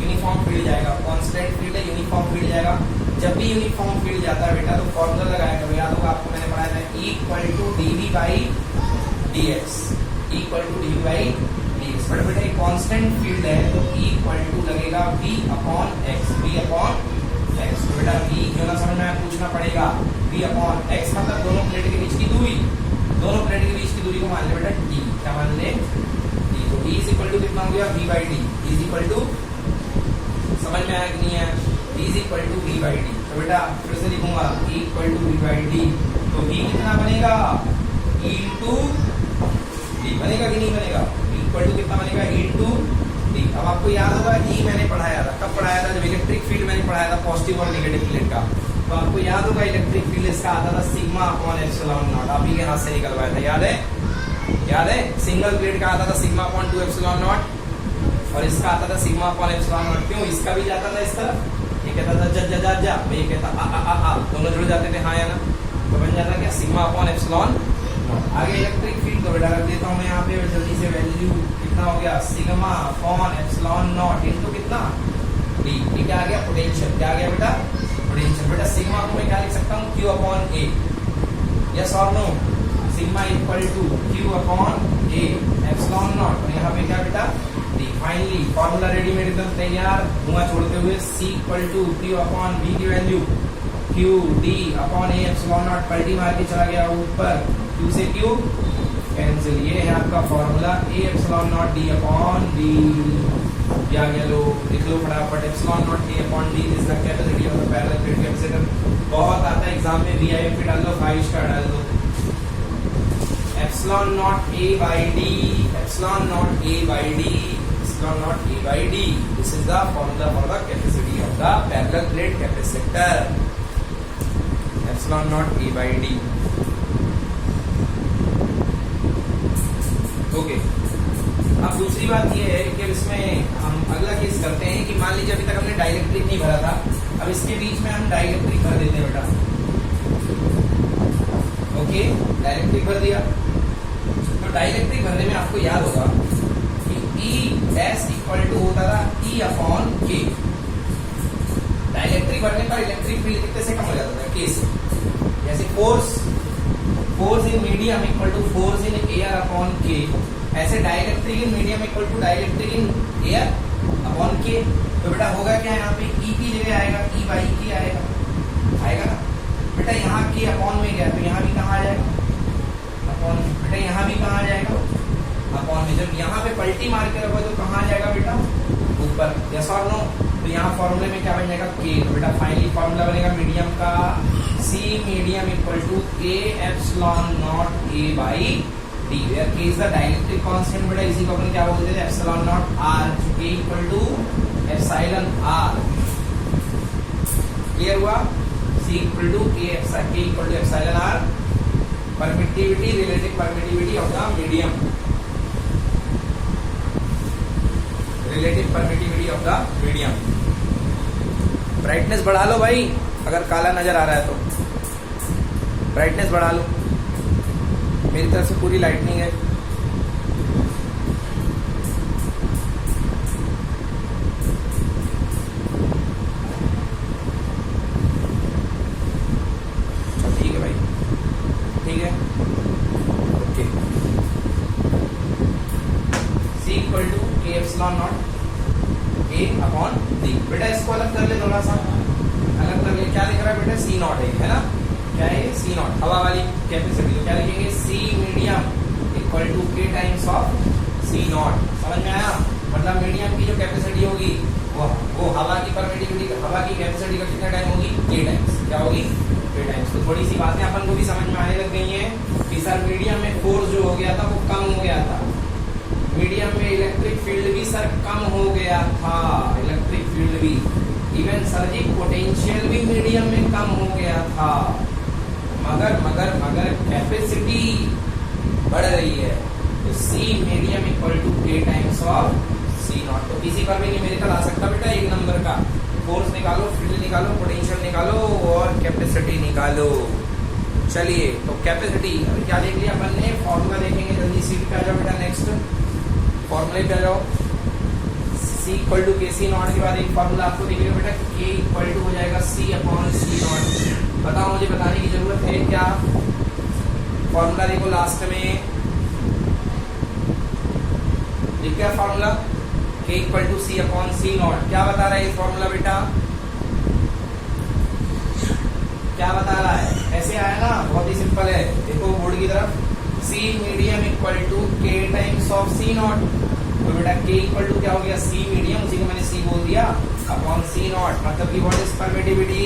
यूनिफॉर्म फील्ड जाएगा, कांस्टेंट फील्ड है, यूनिफॉर्म फील्ड जाएगा। जब भी यूनिफॉर्म फील्ड जाता है बेटा, तो फॉर्मूला लगाएगा, याद होगा आपको, मैंने पढ़ाया था, E equal to dV by dx, E equal to dV by dx। But बेटा एक कांस्टेंट फील्ड है, तो E इक्वल टू लगेगा V upon x, V upon x। तो बेटा V क्यों ना समझ में पूछना पड़ेगा, V अपॉन x मतलब दोनों प्लेट के बीच की दूरी, दोनों प्लेट के बीच की दूरी को मान ले बेटा d, क्या मान ले, d। तो E इज इक्वल टू कितना हो गया, V by d, is equal to, समझ में आया कि नहीं है, is equal to V by d. तो बेटा फिर से लिखूंगा, E equal to V by d. तो V कितना बनेगा, E इंटू D बनेगा कि नहीं बनेगा, E इक्वल टू कितना बनेगा, E इंटू D। अब आपको याद होगा E मैंने पढ़ाया था, कब पढ़ाया था, जब इलेक्ट्रिक फील्ड मैंने पढ़ाया था पॉजिटिव और नेगेटिव प्लेट का। तो आपको याद होगा इलेक्ट्रिक फील्ड इसका आता था सिग्मा अपॉन एप्सिलॉन नॉट, आप ही के हाथ से निकलवाया था, याद है, याद है। सिंगल प्लेट का आता था सिग्मा अपॉन 2 एप्सिलॉन नॉट, और इसका आता था सिग्मा अपॉन एप्सिलॉन नॉट। क्यों, इसका भी जाता था इस तरफ, ये कहता था जा जा जा, ये कहता आ, दोनों जुड़ जाते थे, हाँ या ना, तो बन जाता क्या, सिग्मा अपॉन एप्सिलॉन नॉट। आगे इलेक्ट्रिक फील्ड को बेटा रख देता हूँ मैं यहाँ पे जल्दी से, वैल्यू कितना हो गया, sigma upon epsilon naught into कितना, डी। ये क्या आ गया, पोटेंशियल, क्या आ गया बेटा, पोटेंशियल। बेटा सिग्मा को मैं क्या लिख सकता हूँ, Q अपॉन A, यस और no, sigma equal to Q upon A epsilon naught, और यहाँ पे क्या बेटा, फाइनली फॉर्मूला रेडीमेड एकदम तैयार, धुआं छोड़ते हुए, C equal to Q upon V की value Q D upon A epsilon naught, पलटी मार के चला गया ऊपर, Q से Q कैंसिल, ये है आपका formula, A epsilon not D upon D। या गया, लो लिख लो फटाफट, epsilon not A upon D is the capacity of the parallel plate capacitor. बहुत आता है एग्जाम में, VIF पे डाल दो, 5 स्टार डाल दो। Epsilon not A by D, epsilon not A by D, epsilon not A by D. This is the formula for the capacity of the parallel plate capacitor. Epsilon not A by D. Okay. अब दूसरी बात ये है कि इसमें हम अगला case करते हैं कि मान लीजिए अभी तक हमने डाइलेक्ट्रिक नहीं भरा था, अब इसके बीच में हम डाइलेक्ट्रिक भर देते हैं बेटा। ओके, डाइलेक्ट्रिक भर दिया, तो डाइलेक्ट्रिक भरने में आपको याद होगा E S इक्वल टू होता था E अपॉन K। डाइलेक्ट्रिक भरने पर इलेक्ट्रिक फील्ड कितने से कम हो जाता था, K से। जैसे force in medium equal to force in air upon K, ऐसे dielectric in medium equal to dielectric in air upon K। तो बेटा होगा क्या, यहाँ पे E की जगह आएगा E बाई K आएगा ना बेटा। यहाँ K अपॉन में गया तो यहाँ भी कहाँ आ जाएगा, अपॉन, बेटा यहाँ भी कहाँ जाएगा, अपॉन में। जब यहाँ पे पलटी मार के रखो तो कहाँ जाएगा बेटा, ऊपर। यस और नो? तो यहाँ फॉर्मूले में क्या बन जाएगा, के। तो बेटा फाइनली फॉर्मूला बनेगा मीडियम का, C medium equal to K epsilon naught A by D, where K is the dielectric constant. बेटा इसी को अपन क्या बोलते थे, epsilon naught R, K equal to epsilon R. Clear हुआ? C equal to K equal to epsilon R, permittivity, relative permittivity of the medium, relative permittivity of the medium. Brightness बढ़ा लो भाई, अगर काला नजर आ रहा है तो ब्राइटनेस बढ़ा लो। मेरी तरफ से पूरी लाइटनिंग है। ठीक है भाई, ठीक है, okay. C equal to K epsilon naught a upon D. बेटा इसको अलग कर ले, थोड़ा सा अलग कर ले। क्या लिख रहा है बेटा, C नॉट है ना, क्या है C नॉट, हवा वाली कैपेसिटी। तो क्या लिखेंगे, C मीडियम इक्वल टू के टाइम्स ऑफ C नॉट। समझ में आया? मतलब मीडियम की जो कैपेसिटी होगी वो हवा की परमिटिविटी, हवा की कैपेसिटी का कितना टाइम होगी, के टाइम्स। क्या होगी, के टाइम्स। तो थोड़ी सी बातें अपन को भी समझ में आने लग गई हैं कि सर मीडियम में फोर्स जो हो गया था वो कम हो गया था, मीडियम में इलेक्ट्रिक फील्ड भी सर कम हो गया था, इलेक्ट्रिक फील्ड भी, इवन सर जी पोटेंशियल भी मीडियम में कम हो गया था, मगर मगर मगर कैपेसिटी बढ़ रही है। तो C मीडियम इक्वल टू के टाइम्स ऑफ C नॉट। तो किसी पर भी न्यूमेरिकल आ सकता बेटा, एक नंबर का। फोर्स निकालो, फील्ड निकालो, पोटेंशियल निकालो और कैपेसिटी निकालो। चलिए, तो कैपेसिटी अभी क्या देख लिया अपन ने, फॉर्मूला देखेंगे जल्दी। सीट पे आ जाओ बेटा, नेक्स्ट फॉर्मूले पे आ जाओ। C इक्वल टू के सी नॉट के बाद एक फॉर्मूला आपको दिख रहा है बेटा, K इक्वल टू हो जाएगा C अपॉन C नॉट। बताओ, मुझे बताने की जरूरत है क्या? फॉर्मूला देखो लास्ट में, लिख क्या formula, K equal to C upon C naught. क्या बता रहा है ये फॉर्मूला बेटा, क्या बता रहा है? ऐसे आया ना, बहुत ही सिंपल है। देखो बोर्ड की तरफ, C medium equal to K times of C naught. तो बेटा K इक्वल टू क्या हो गया, C मीडियम, उसी को मैंने C बोल दिया, अपॉन C नॉट। मतलब की what is permittivity,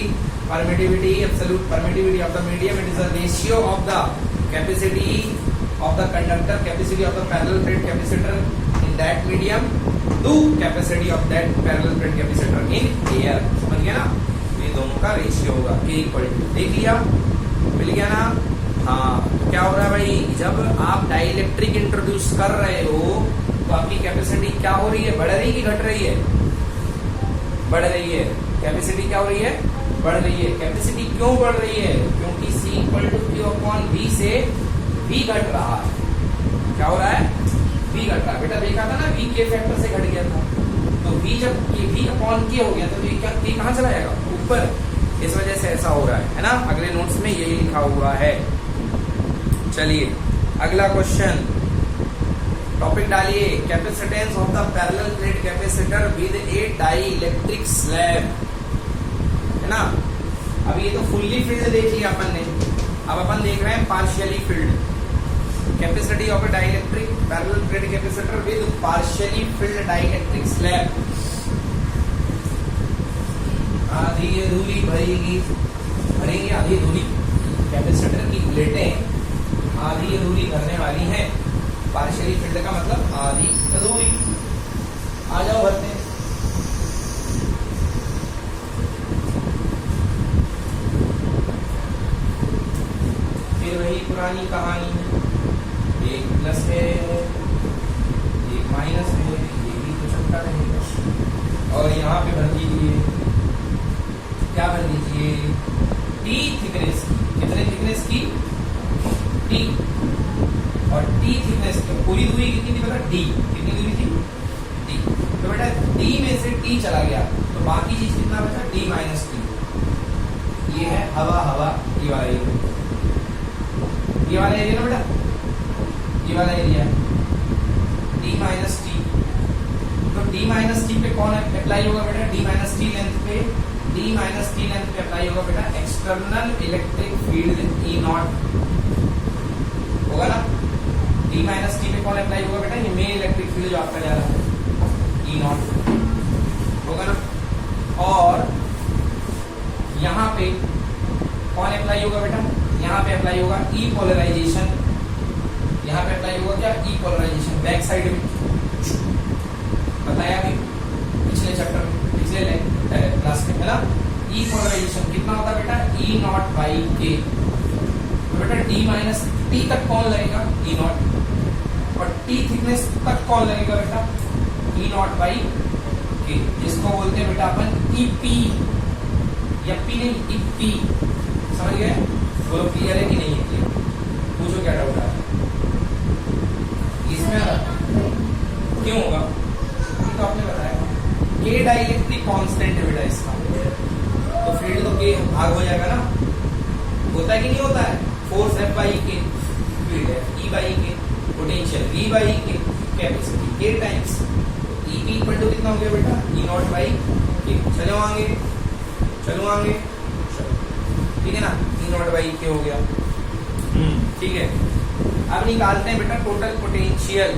permittivity, absolute permittivity of the medium, it is the ratio of the capacity of the conductor, capacity of the parallel plate capacitor in that medium to capacity of that parallel plate capacitor in air। समझ गया ना? ये दोनों का ratio होगा, K equal to. देख लिया, मिल गया ना? हाँ। क्या हो रहा है भाई, जब आप डाइलेक्ट्रिक इंट्रोड्यूस कर रहे हो तो आपकी कैपेसिटी क्या हो रही है, बढ़ रही है कि घट रही है? बढ़ रही है। कैपेसिटी क्या हो रही है, बढ़ रही है। कैपेसिटी क्यों बढ़ रही है? क्योंकि C equal to Q upon V से V घट रहा है। क्या हो रहा है, V घट रहा है। बेटा देखा था ना, V के फैक्टर से घट गया था। तो V जब V अपॉन K हो गया तो V कहाँ चला जाएगा, ऊपर। इस वजह से ऐसा हो रहा है ना? अगले नोट्स में यही लिखा हुआ है। चलिए अगला क्वेश्चन, टॉपिक डालिए, capacitance of the parallel plate capacitor with a dielectric slab, है ना? अब ये तो फुल्ली फील्ड देख लिया अपन ने, अब अपन देख रहे हैं partially field. Capacity of a dielectric parallel plate capacitor with partially field dielectric slab. आधी अधूरी भरेगी, भरेंगे आधी अधूरी। कैपेसिटर की प्लेटें आधी अधूरी भरने वाली हैं। पार्शियली फील्ड का मतलब आधी अधूरी। आ जाओ भरते हैं। फिर वही पुरानी कहानी है, एक प्लस है एक माइनस है, ये भी तो चलता रहेगा। और यहाँ पे भर दीजिए, क्या भर दीजिए, टी थिकनेस की। कितने थिकनेस की, टी। और टी थिकनेस की पूरी दूरी कितनी थी पता, डी। कितनी दूरी थी, डी। तो बेटा डी में से टी चला गया तो बाकी चीज कितना बचा, डी माइनस टी। ये है हवा, हवा ये वाला एरिया, ये वाला एरिया ना बेटा, ये वाला एरिया डी माइनस टी। तो डी माइनस टी पे कौन अप्लाई होगा बेटा, डी माइनस टी लेंथ पे, डी माइनस टी लेंथ पे अप्लाई होगा बेटा external electric field E not. होगा ना। डी माइनस टी पे कौन अप्लाई होगा बेटा, ये मेन इलेक्ट्रिक फील्ड जो आपका जा रहा है ई नॉट होगा ना। और यहाँ पे कौन अप्लाई होगा बेटा, यहाँ पे अप्लाई होगा ई पोलराइजेशन, यहाँ पे अप्लाई होगा क्या, ई पोलराइजेशन बैक साइड में, बताया अभी पिछले चैप्टर में, पिछले क्लास में, है ना। ई पोलराइजेशन कितना होता है बेटा, ई नॉट बाई के। तो बेटा डी माइनस टी तक कौन लगेगा, ई नॉट, और टी थिकनेस तक कौन लगेगा बेटा, ई नॉट बाई के, जिसको बोलते हैं बेटा अपन ई पी, या पी नहीं ई पी, समझ गए। बोलो क्लियर है कि नहीं है, क्लियर, पूछो क्या डाउट है इसमें। क्यों होगा, तो आपने बताया के डाइलेक्ट्रिक कांस्टेंट है बेटा इसका, तो फील्ड तो के भाग हो जाएगा ना, होता है कि नहीं होता है। Force F by K, field है E by K, potential V by K, capacity K times E P equal to कितना हो गया बेटा, ई नॉट बाई के। चलो आगे, चलो आगे, ठीक है ना, ई नॉट बाई के हो गया, ठीक है। अब निकालते हैं बेटा टोटल पोटेंशियल,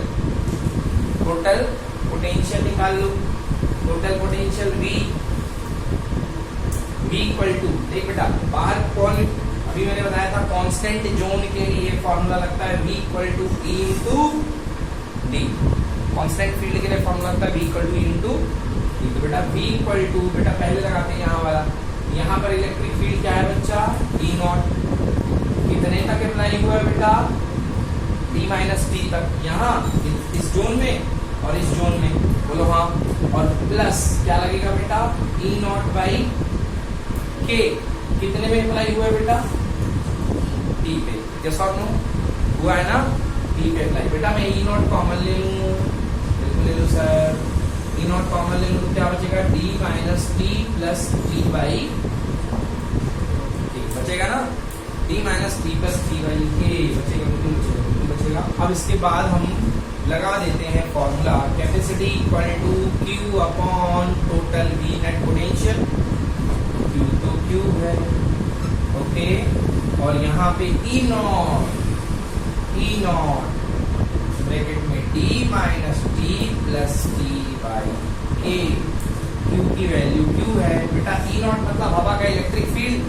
टोटल पोटेंशियल निकाल लो, total potential V equal to, देख बेटा बाहर कौन, अभी मैंने बताया था कांस्टेंट जोन के लिए फॉर्मूला लगता है V equal to E into d, constant field के लिए फॉर्मूला लगता है V equal to E into d. तो बेटा V इक्वल टू, बेटा पहले लगाते हैं यहाँ वाला, यहाँ पर इलेक्ट्रिक फील्ड क्या है बच्चा, E नॉट, कितने तक अप्लाई हुआ है बेटा, D माइनस टी तक, यहाँ इस जोन में और इस जोन में, बोलो हाँ, और प्लस क्या लगेगा बेटा, ई नॉट बाई के, कितने में अप्लाई हुआ है बेटा, टी पे, कैसा हुआ है ना, टी पे अप्लाई। बेटा मैं ई नॉट कॉमन ले लूं, बिल्कुल ले लूं सर, ई नॉट कॉमन ले लूं, क्या बचेगा, D minus T plus T by के बचेगा ना, D minus T plus T by के बचेगा, बिल्कुल बचेगा। अब इसके बाद हम लगा देते हैं formula, capacity equal to Q upon total V net potential, Q तो क्यू है, ओके, और यहाँ पे ई नॉट ब्रैकेट में D minus T plus T by K, Q की वैल्यू क्यू है बेटा, ई नॉट मतलब हवा का इलेक्ट्रिक फील्ड,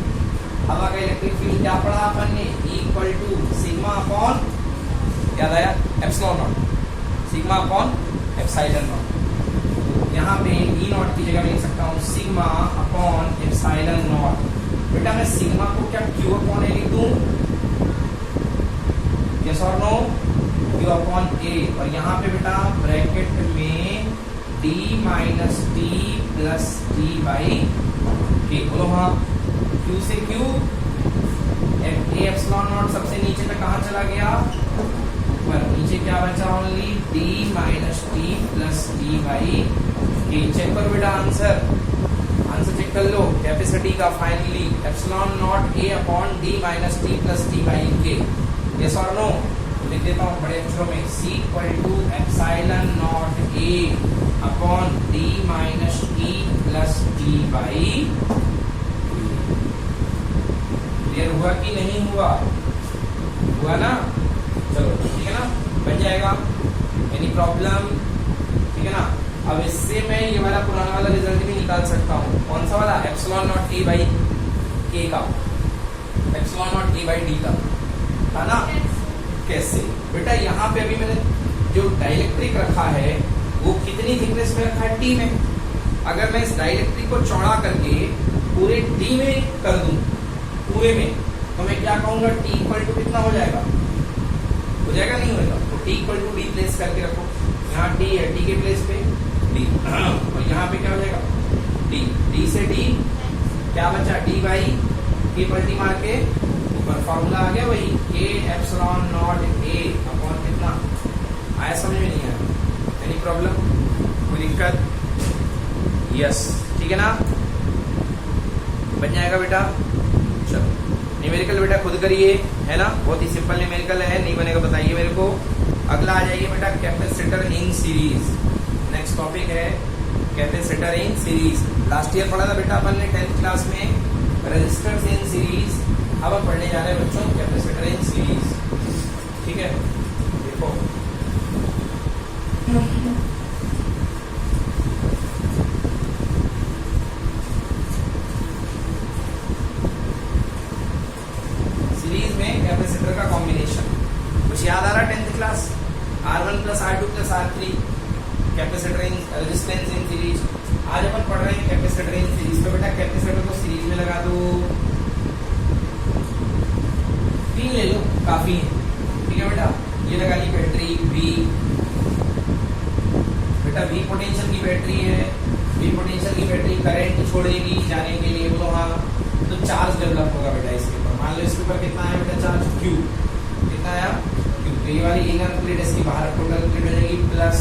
हवा का इलेक्ट्रिक फील्ड क्या पढ़ा अपन ने, इक्वल टू सिग्मा अपॉन, याद आया, epsilon not, sigma upon epsilon not. यहाँ पे ई नॉट की जगह लिख सकता हूँ सिग्मा अपॉन एप्सिलॉन नॉट। बेटा मैं सिग्मा को क्या क्यू अपॉन ए लिख दूँ, यस और नो, क्यू अपॉन ए, और यहाँ पे बेटा ब्रैकेट में D minus T plus T by के, बोलो हाँ, क्यू से क्यू, ए एप्सिलॉन नॉट सबसे नीचे तक कहाँ चला गया, ऊपर, नीचे क्या बचा, only d minus T plus T by k. Check करो बेटा आंसर, आंसर चेक कर लो, कैपेसिटी का finally epsilon naught a upon d minus T plus T by k, yes और नो। लिख देता हूँ बड़े अक्षरों में, C equal to epsilon naught a upon d minus T plus T by. Clear हुआ कि नहीं हुआ, हुआ ना, चलो ठीक है ना, बन जाएगा, एनी प्रॉब्लम, ठीक है ना। अब इससे मैं ये वाला पुराना वाला रिजल्ट भी निकाल सकता हूँ, कौन सा वाला, एप्सिलॉन नॉट ए बाई के का, epsilon naught A by D का, है ना। कैसे बेटा, यहाँ पे अभी मैंने जो डाइलेक्ट्रिक रखा है वो कितनी थिकनेस में रखा है, टी में। अगर मैं इस डाइलेक्ट्रिक को चौड़ा करके पूरे डी में कर दूं, पूरे में, तो मैं क्या कहूंगा, टी इक्वल टू कितना हो जाएगा, हो जाएगा नहीं होगा, तो T equal to D place करके रखो, यहाँ टी है, टी के प्लेस पे डी, और यहाँ पे क्या हो जाएगा, डी, डी से डी क्या बचा, डी बाई के पलटी मार के ऊपर फॉर्मूला आ गया वही, के एप्सिलॉन नॉट ए अपॉन कितना आया, समझ में नहीं आया, एनी प्रॉब्लम, कोई दिक्कत, यस, ठीक है ना, बन जाएगा बेटा। चलो न्यूमेरिकल बेटा खुद करिए, है ना, बहुत ही सिंपल न्यूमेरिकल है, नहीं बनेगा बताइए मेरे को। अगला आ जाइए बेटा capacitor in series, next topic है capacitor in series. Last year पढ़ा था बेटा अपन ने 10th क्लास में रेजिस्टर्स इन सीरीज, अब हम पढ़ने जा रहे हैं बच्चों कैपेसिटर इन सीरीज। ठीक है, देखो सीरीज में कैपेसिटर का कॉम्बिनेशन कुछ याद आ रहा है 10th class, R1 plus R2 plus R3 capacitor in resistance in series. आज अपन पढ़ रहे हैं कैपेसिटर इन सीरीज। तो बेटा कैपेसिटर को सीरीज में लगा दो, 3 ले लो काफी है, ठीक है बेटा। ये लगा ली बैटरी V, बेटा V पोटेंशियल की बैटरी है, V पोटेंशियल की बैटरी करंट छोड़ेगी जाने के लिए, बोलो हाँ। तो चार्ज डेवलप होगा बेटा इसके ऊपर। मान लो इसके ऊपर कितना आया बेटा चार्ज, Q, कितना आया Q। तो ये वाली इनर प्लेट इसकी बाहर टोटल प्लेट हो जाएगी प्लस,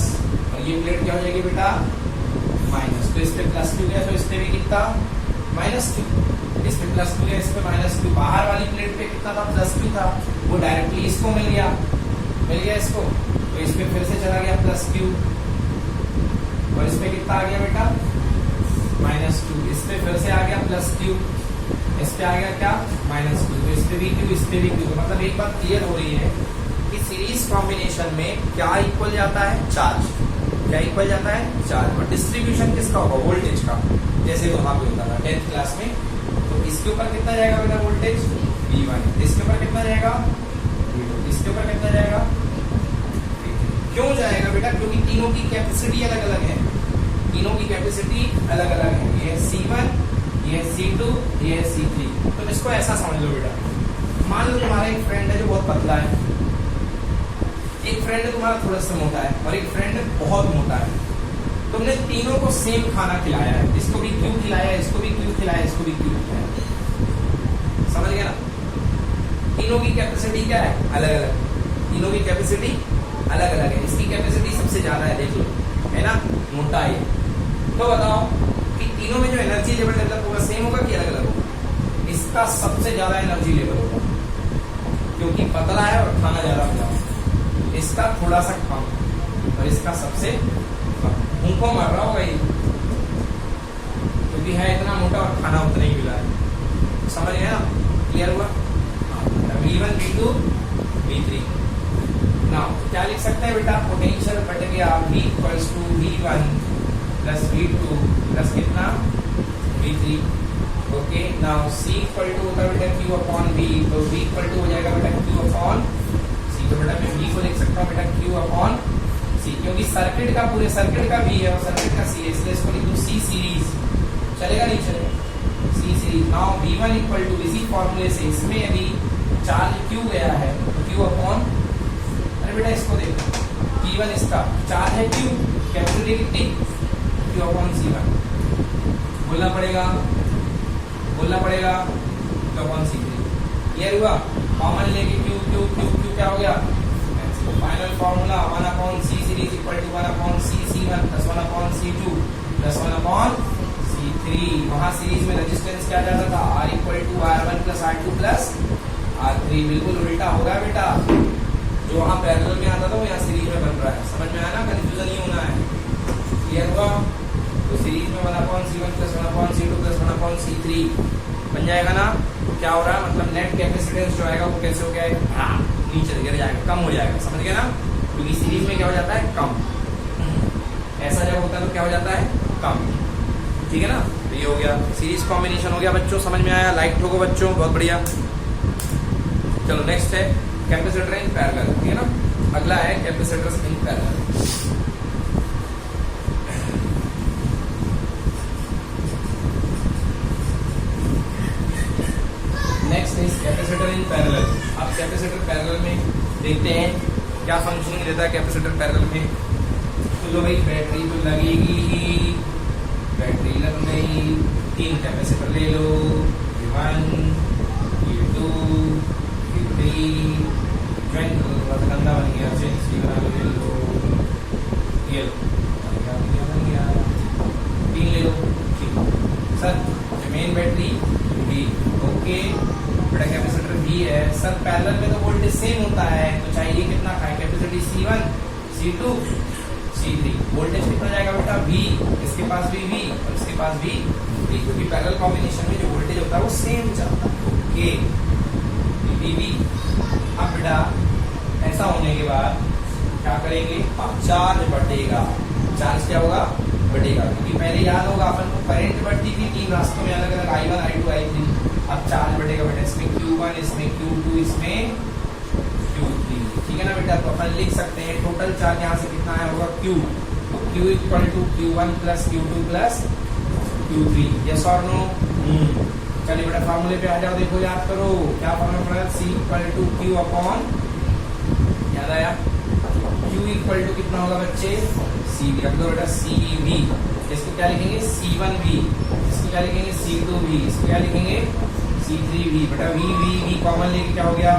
और ये प्लेट क्या हो जाएगी बेटा माइनस। तो इस पे प्लस Q गया, तो इस पे भी कितना माइनस Q, इस पे प्लस Q गया, इस पे माइनस Q। बाहर वाली प्लेट पे कितना था प्लस Q था, वो डायरेक्टली इसको मिल गया इसको, तो इस पे फिर से चला गया प्लस Q, और इस पे कितना आ गया बेटा माइनस Q। इस पे फिर से आ गया प्लस Q, इस पे आ गया क्या माइनस Q। तो इस पे भी Q, इस पे भी Q। तो मतलब एक बात क्लियर हो रही है कि सीरीज कॉम्बिनेशन में क्या इक्वल जाता है, चार्ज। क्या इक्वल जाता है, चार्ज। और डिस्ट्रीब्यूशन किसका होगा, वोल्टेज का, जैसे वहां पे होता था 10th क्लास में। तो इसके ऊपर कितना जाएगा बेटा वोल्टेज V1, इसके ऊपर कितना जाएगा V2, इसके ऊपर कितना जाएगा। क्यों जाएगा बेटा, क्योंकि तीनों की कैपेसिटी अलग अलग है, तीनों की कैपेसिटी अलग अलग है। ये C1, ये C2, ये C3। तो इसको ऐसा समझ लो बेटा, मान लो तुम्हारा एक फ्रेंड है जो बहुत पतला है, एक फ्रेंड तुम्हारा थोड़ा सा मोटा है, और एक फ्रेंड बहुत मोटा है। तुमने तीनों को सेम खाना खिलाया है, इसको भी Q खिलाया, इसको भी Q खिलाया, इसको भी Q खिलाया, समझ गया ना। तीनों की कैपेसिटी क्या है, अलग अलग, तीनों की कैपेसिटी अलग अलग है। इसकी कैपेसिटी सबसे ज्यादा है, देख लो, है ना, मोटा है। तो बताओ कि तीनों में जो एनर्जी लेवल डेवलप होगा सेम होगा कि अलग अलग होगा। इसका सबसे ज्यादा एनर्जी लेवल होगा क्योंकि पतला है और खाना ज्यादा मिला, इसका थोड़ा सा कम, और इसका सबसे कम। उनको मार रहा होगा ये, क्योंकि है इतना मोटा और खाना उतना ही मिला है। समझ गया ना, क्लियर हुआ। V1, V2, V3। नाउ क्या लिख सकते हैं बेटा, पोटेंशियल बट गया V equals to V1 plus V2 plus कितना V3। Okay, now C equal to होता है बेटा Q अपॉन V, तो V इक्वल टू हो जाएगा बेटा Q अपॉन C। तो बेटा मैं V को लिख सकता हूँ बेटा Q अपॉन C, क्योंकि सर्किट का पूरे सर्किट का V है और सर्किट का C है, इसलिए इसको लिख दूँ C सीरीज। चलेगा नहीं चलेगा, C series. Now V1 equal to, इसी फॉर्मूले से इसमें यदि चार्ज Q गया है तो Q अपॉन, अरे बेटा इसको देखो, P1 इसका चार्ज है Q, कैपेसिटी कितनी Q अपॉन C1। बोलना पड़ेगा Q अपॉन C3। क्लियर हुआ। कॉमन लेके Q Q Q Q क्या हो गया, final formula 1 upon C series equal to 1 upon C C1 plus 1 upon C2 plus 1 upon C3। वहां सीरीज में रेजिस्टेंस क्या जाता था, R equal to R1 plus R2 plus R3। बिल्कुल उल्टा होगा बेटा, जो वहां पैरेलल में आता था वो यहाँ सीरीज में बन रहा है। समझ में आया ना, कंफ्यूजन नहीं होना है। क्लियर हुआ। तो सीरीज में 1 upon C1 plus 1 upon C2 plus 1 upon C3 बन जाएगा ना। तो क्या हो रहा है, मतलब नेट कैपेसिटेंस जो आएगा वो कैसे हो गया, नीचे गिर जाएगा, कम हो जाएगा। समझ गया ना, क्योंकि सीरीज में क्या हो जाता है, कम। ऐसा जब होता है तो क्या हो जाता है, कम। ठीक है ना। तो ये हो गया सीरीज कॉम्बिनेशन हो गया बच्चों, समझ में आया, लाइक ठोको बच्चों, बहुत बढ़िया। चलो नेक्स्ट है कैपेसिटर इन पैरेलल, ठीक है ना। अगला है capacitors in parallel. Next is capacitor in parallel. अब कैपेसिटर पैरेलल में देखते हैं क्या फंक्शनिंग देता है कैपेसिटर पैरेलल में। तो लो भाई, बैटरी तो लगेगी, बैटरी लग गई, 3 कैपेसिटर ले लो, V1, V2, V3, ज्वाइन कर लो, गंदा बन गया, चेंज बना लो, ले लो, ये बन गया, 3 ले लो। ठीक sir, main battery V, okay बेटा, कैपेसिटर V है सर। पैरेलल में तो वोल्टेज सेम होता है, तो चाहिए कितना का capacity C1, C2, C3। Voltage कितना जाएगा बेटा V, इसके पास भी V और इसके पास भी V, क्योंकि पैरेलल कॉम्बिनेशन में जो वोल्टेज होता है वो सेम चलता है। Okay V। अब बेटा ऐसा होने के बाद क्या करेंगे, चार्ज बढ़ेगा। चार्ज क्या होगा, बढ़ेगा, क्योंकि पहले याद होगा अपन को करंट बढ़ती थी तीन रास्तों में अलग अलग, I1 I2 I3। अब चार्ज बढ़ेगा बेटा, इसमें Q1, इसमें Q2, इसमें Q3, ठीक है ना बेटा। तो अपन लिख सकते हैं टोटल चार्ज यहाँ से कितना आया होगा, Q, तो Q equal to Q1 plus Q2 plus Q3, yes और नो। चलिए बेटा फार्मूले पे आ जाओ, देखो याद करो क्या फार्मूला पड़ा, C equal to Q upon, याद आया, Q इक्वल टू कितना होगा बच्चे, CV, रख दो बेटा CV, इसको क्या लिखेंगे C1V, इसको क्या लिखेंगे C2V, इसको क्या लिखेंगे C3V। बेटा V कॉमन लेके क्या हो गया,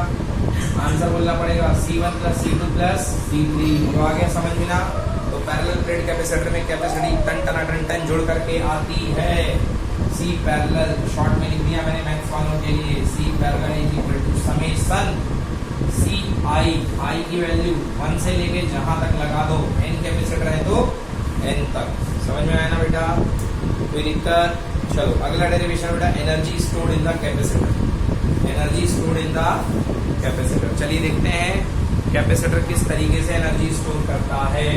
आंसर बोलना पड़ेगा C1 plus C2 plus C3। तो आ गया समझ में ना। तो पैरेलल प्लेट कैपेसिटर में कैपेसिटी टन जोड़ करके आती है C पैरेलल, शॉर्ट में लिख दिया मैंने मैथ्स वालों के लिए, C parallel is equal to summation I की वैल्यू 1 से लेके जहां तक लगा दो, n कैपेसिटर है तो n तक। समझ में आया ना बेटा, कोई दिक्कत। चलो अगला डेरिवेशन बेटा, energy stored in the capacitor, energy stored in the capacitor. चलिए देखते हैं कैपेसिटर किस तरीके से एनर्जी स्टोर करता है।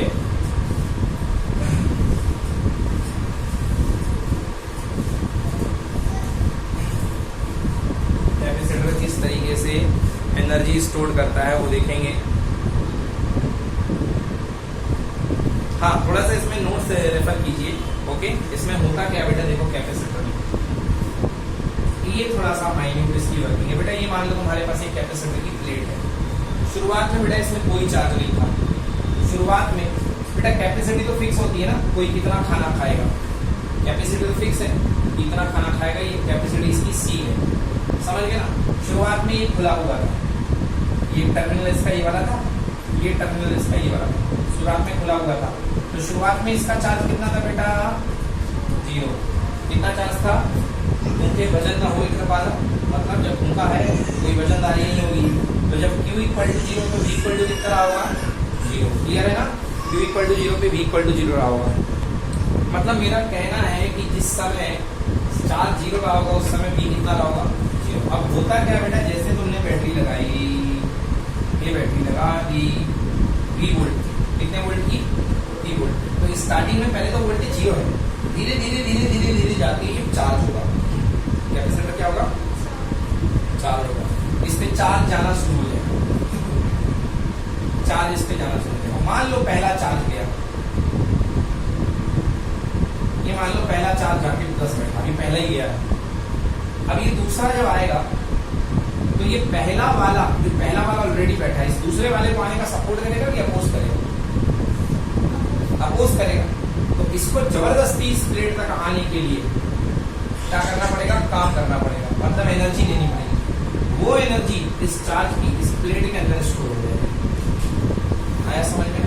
कैपेसिटर किस तरीके से एनर्जी स्टोर करता है वो देखेंगे। हाँ थोड़ा सा इसमें नोट्स रेफर कीजिए, ओके। इसमें होता क्या बेटा, देखो कैपेसिटर में ये थोड़ा सा माइन्यूट इसकी वर्किंग है बेटा। ये मान लो तुम्हारे पास एक कैपेसिटर की प्लेट है, शुरुआत में बेटा इसमें कोई चार्ज नहीं था। शुरुआत में बेटा कैपेसिटी तो फिक्स होती है ना, कोई कितना खाना खाएगा, कैपेसिटी तो फिक्स है, कितना खाना खाएगा, ये कैपेसिटी इसकी C है, समझ गए ना। शुरुआत में ये खुला हुआ था, ये टर्मिनल इसका ये वाला था, ये टर्मिनल इसका ये वाला था, शुरुआत में खुला हुआ था। तो शुरुआत में इसका चार्ज कितना था बेटा, 0। कितना चार्ज था, उनके वजन ना हो इतना पाला, मतलब जब उनका है कोई वजनदारी नहीं होगी। तो जब Q इक्वल टू 0 तो V इक्वल टू कितना रहा होगा, 0। क्लियर है ना, Q इक्वल टू 0 पे V इक्वल टू 0 रहा होगा। मतलब मेरा कहना है कि जिस समय चार्ज 0 रहा होगा उस समय V कितना रहा होगा, 0। अब होता क्या बेटा, जैसे तुमने बैटरी लगाई, ये बैटरी लगा दी 20 वोल्ट, कितने वोल्ट की, 30 वोल्ट। तो स्टार्टिंग में पहले तो वोल्टेज 0 है, धीरे धीरे धीरे धीरे धीरे जाके ये चार्ज होगा, कैपेसिटर क्या होगा, चार्ज होगा। इस पे चार्ज जाना शुरू हो जाएगा, चार्ज इस पे जाना शुरू हो जाएगा। मान लो पहला चार्ज गया, ये मान लो पहला चार्ज जाके 10 मिनट, अभी पहला ही गया है। अब ये दूसरा जब आएगा तो ये पहला वाला, जो पहला वाला ऑलरेडी बैठा है, इस दूसरे वाले को आने का सपोर्ट करेगा कि अपोज करेगा, अपोज करेगा। तो इसको जबरदस्ती इस प्लेट तक आने के लिए क्या करना पड़ेगा, काम करना पड़ेगा, मतलब एनर्जी देनी पड़ेगी। वो एनर्जी इस चार्ज की इस प्लेट के अंदर स्टोर हो जाएगी। आया समझ में,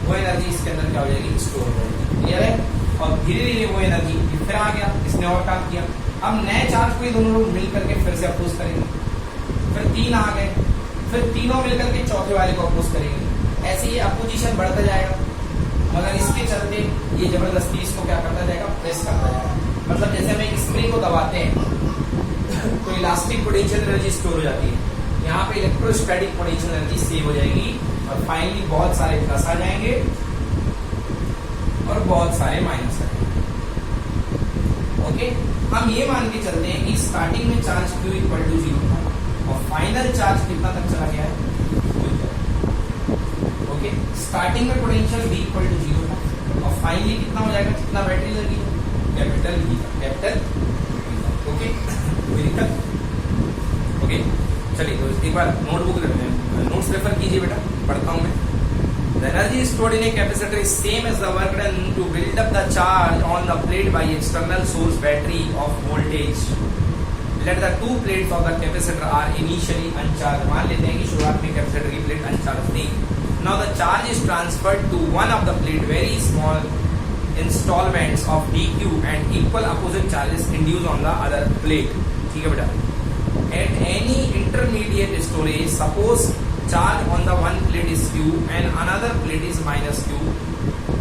वो एनर्जी इसके अंदर क्या हो जाएगी, स्टोर हो जाएगी। क्लियर है। और धीरे धीरे वो एनर्जी फिर आ गया, इसने और काम किया। अब नए चार्ज को ये दोनों लोग मिल करके फिर से अपोज करेंगे, फिर 3 आ गए, फिर तीनों मिलकर के चौथे वाले को अपोज करेंगे। ऐसे ये अपोजिशन बढ़ता जाएगा, मगर इसके चलते ये जबरदस्ती इसको क्या करता जाएगा, प्रेस करता जाएगा। मतलब जैसे हम एक स्प्रिंग को दबाते हैं तो इलास्टिक पोटेंशियल एनर्जी स्टोर हो जाती है, यहाँ पे इलेक्ट्रोस्टैटिक पोटेंशियल एनर्जी सेव हो जाएगी, और फाइनली बहुत सारे प्लस आ जाएंगे और बहुत सारे माइनस आ जाएंगे। ओके, हम ये मान के चलते हैं कि स्टार्टिंग में चार्ज Q इक्वल टू 0 था और फाइनल चार्ज कितना तक चला गया है, ओके। स्टार्टिंग में पोटेंशियल V इक्वल टू 0 था और फाइनली कितना हो जाएगा, कितना बैटरी लगी है, capital V, capital V, okay. कोई दिक्कत, ओके। चलिए तो एक बार नोट्स रेफर कीजिए बेटा, पढ़ता हूँ मैं। The energy stored in a capacitor is same as the work done to build up the charge on the plate by external source battery of voltage. Let the two plates of the capacitor are initially uncharged. मान लेते हैं कि शुरुआत में capacitor की plate अनचार्ज थी। Now the charge is transferred to one of the plate, very small installments of dq and equal opposite charges induced on the other plate. ठीक है बेटा। At any intermediate storage, suppose charge on the one plate is Q and another plate is minus Q,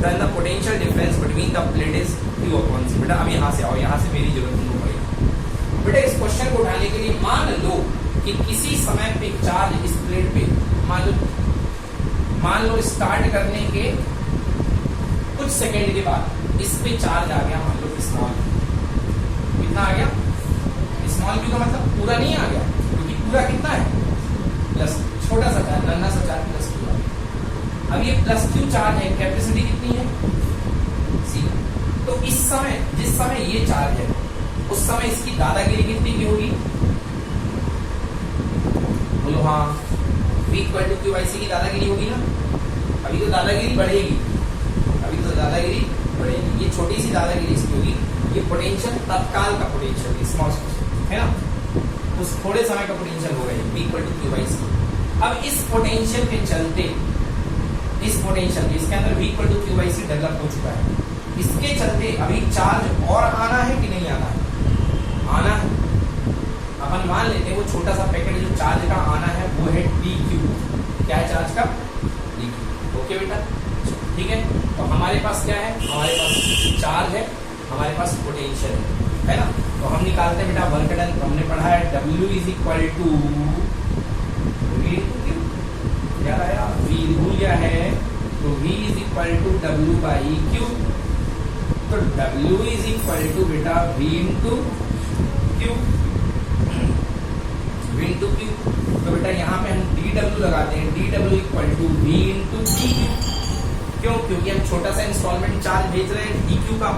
then the potential difference between the plate is Q upon C. बेटा अब यहाँ से आओ, यहाँ से मेरी जरूरत नहीं पड़ेगी। बेटा इस क्वेश्चन को उठाने के लिए मान लो कि किसी समय पे चार्ज इस प्लेट पे मान लो मान लो स्टार्ट करने के कुछ सेकंड के बाद इस पे चार्ज आ गया, मान लो स्मॉल, कितना आ गया स्मॉल क्यू का मतलब पूरा नहीं आ गया, क्योंकि पूरा कितना है प्लस, छोटा सा चार्ज, नन्हा सा चार्ज प्लस क्यू आ गया। अब ये प्लस क्यू चार्ज है, कैपेसिटी कितनी है सी। तो इस समय जिस समय ये चार्ज है उस समय इसकी दादागिरी कितनी की होगी, बोलो हाँ, V equal to Q by C की दादागिरी होगी ना। अभी तो दादागिरी बढ़ेगी, अभी तो दादागिरी बढ़ेगी, ये छोटी सी दादागिरी इसकी होगी, ये पोटेंशियल तत्काल का पोटेंशियल स्मॉल है ना, उस थोड़े समय का पोटेंशियल होगा V equal to Q by C. अब इस पोटेंशियल के चलते, इस पोटेंशियल इसके अंदर V equal to Q by C develop हो चुका है, इसके चलते अभी चार्ज और आना है कि नहीं आना है, आना है। अपन मान लेते हैं वो छोटा सा पैकेट जो चार्ज का आना है वो है dq, क्या है चार्ज का dq। ओके बेटा, ठीक है। तो हमारे पास क्या है, हमारे पास चार्ज है, हमारे पास पोटेंशियल है ना। तो हम निकालते हैं बेटा वर्क डन, हमने पढ़ा है W इज इक्वल टू क्या आया, V भूल गया है, तो V is equal to W by Q। तो W इज इक्वल टू बेटा V into Q, V into Q। तो बेटा यहाँ पे हम dW लगाते हैं, dW equal to V into dQ। क्यों, क्योंकि हम छोटा सा इंस्टॉलमेंट चार्ज भेज रहे हैं dQ का,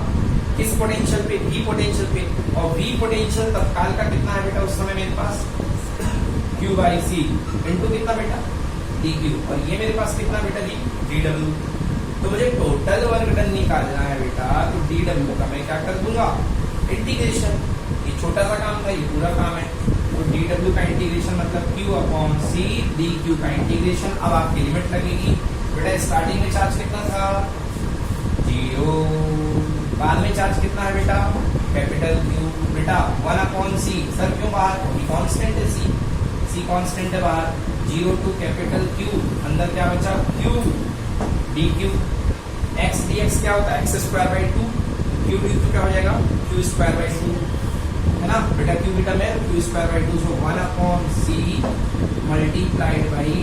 किस पोटेंशियल पे, V पोटेंशियल पे, और V पोटेंशियल तत्काल का कितना है बेटा उस समय मेरे पास Q बाई सी इंटू कितना बेटा dQ, और ये मेरे पास कितना बेटा जी dW। तो मुझे टोटल वर्क डन निकालना है बेटा, तो dW का मैं क्या कर दूंगा इंटीग्रेशन, ये छोटा सा काम था, ये पूरा काम है। तो dW का इंटीग्रेशन मतलब Q अपॉन सी, dQ का इंटीग्रेशन। अब आपकी लिमिट लगेगी बेटा, स्टार्टिंग में चार्ज कितना था 0, बाद में चार्ज कितना है बेटा कैपिटल Q, बेटा 1 अपॉन सी, सर क्यों बाहर, कांस्टेंट है सी कांस्टेंट है बाहर, 0 टू कैपिटल Q, अंदर क्या बचा Q dQ, x dx क्या होता है x square by 2, Q dQ क्या हो जाएगा Q स्क्वायर बाई 2 है ना बेटा, Q बेटा में Q square by 2, so 1 upon C multiplied by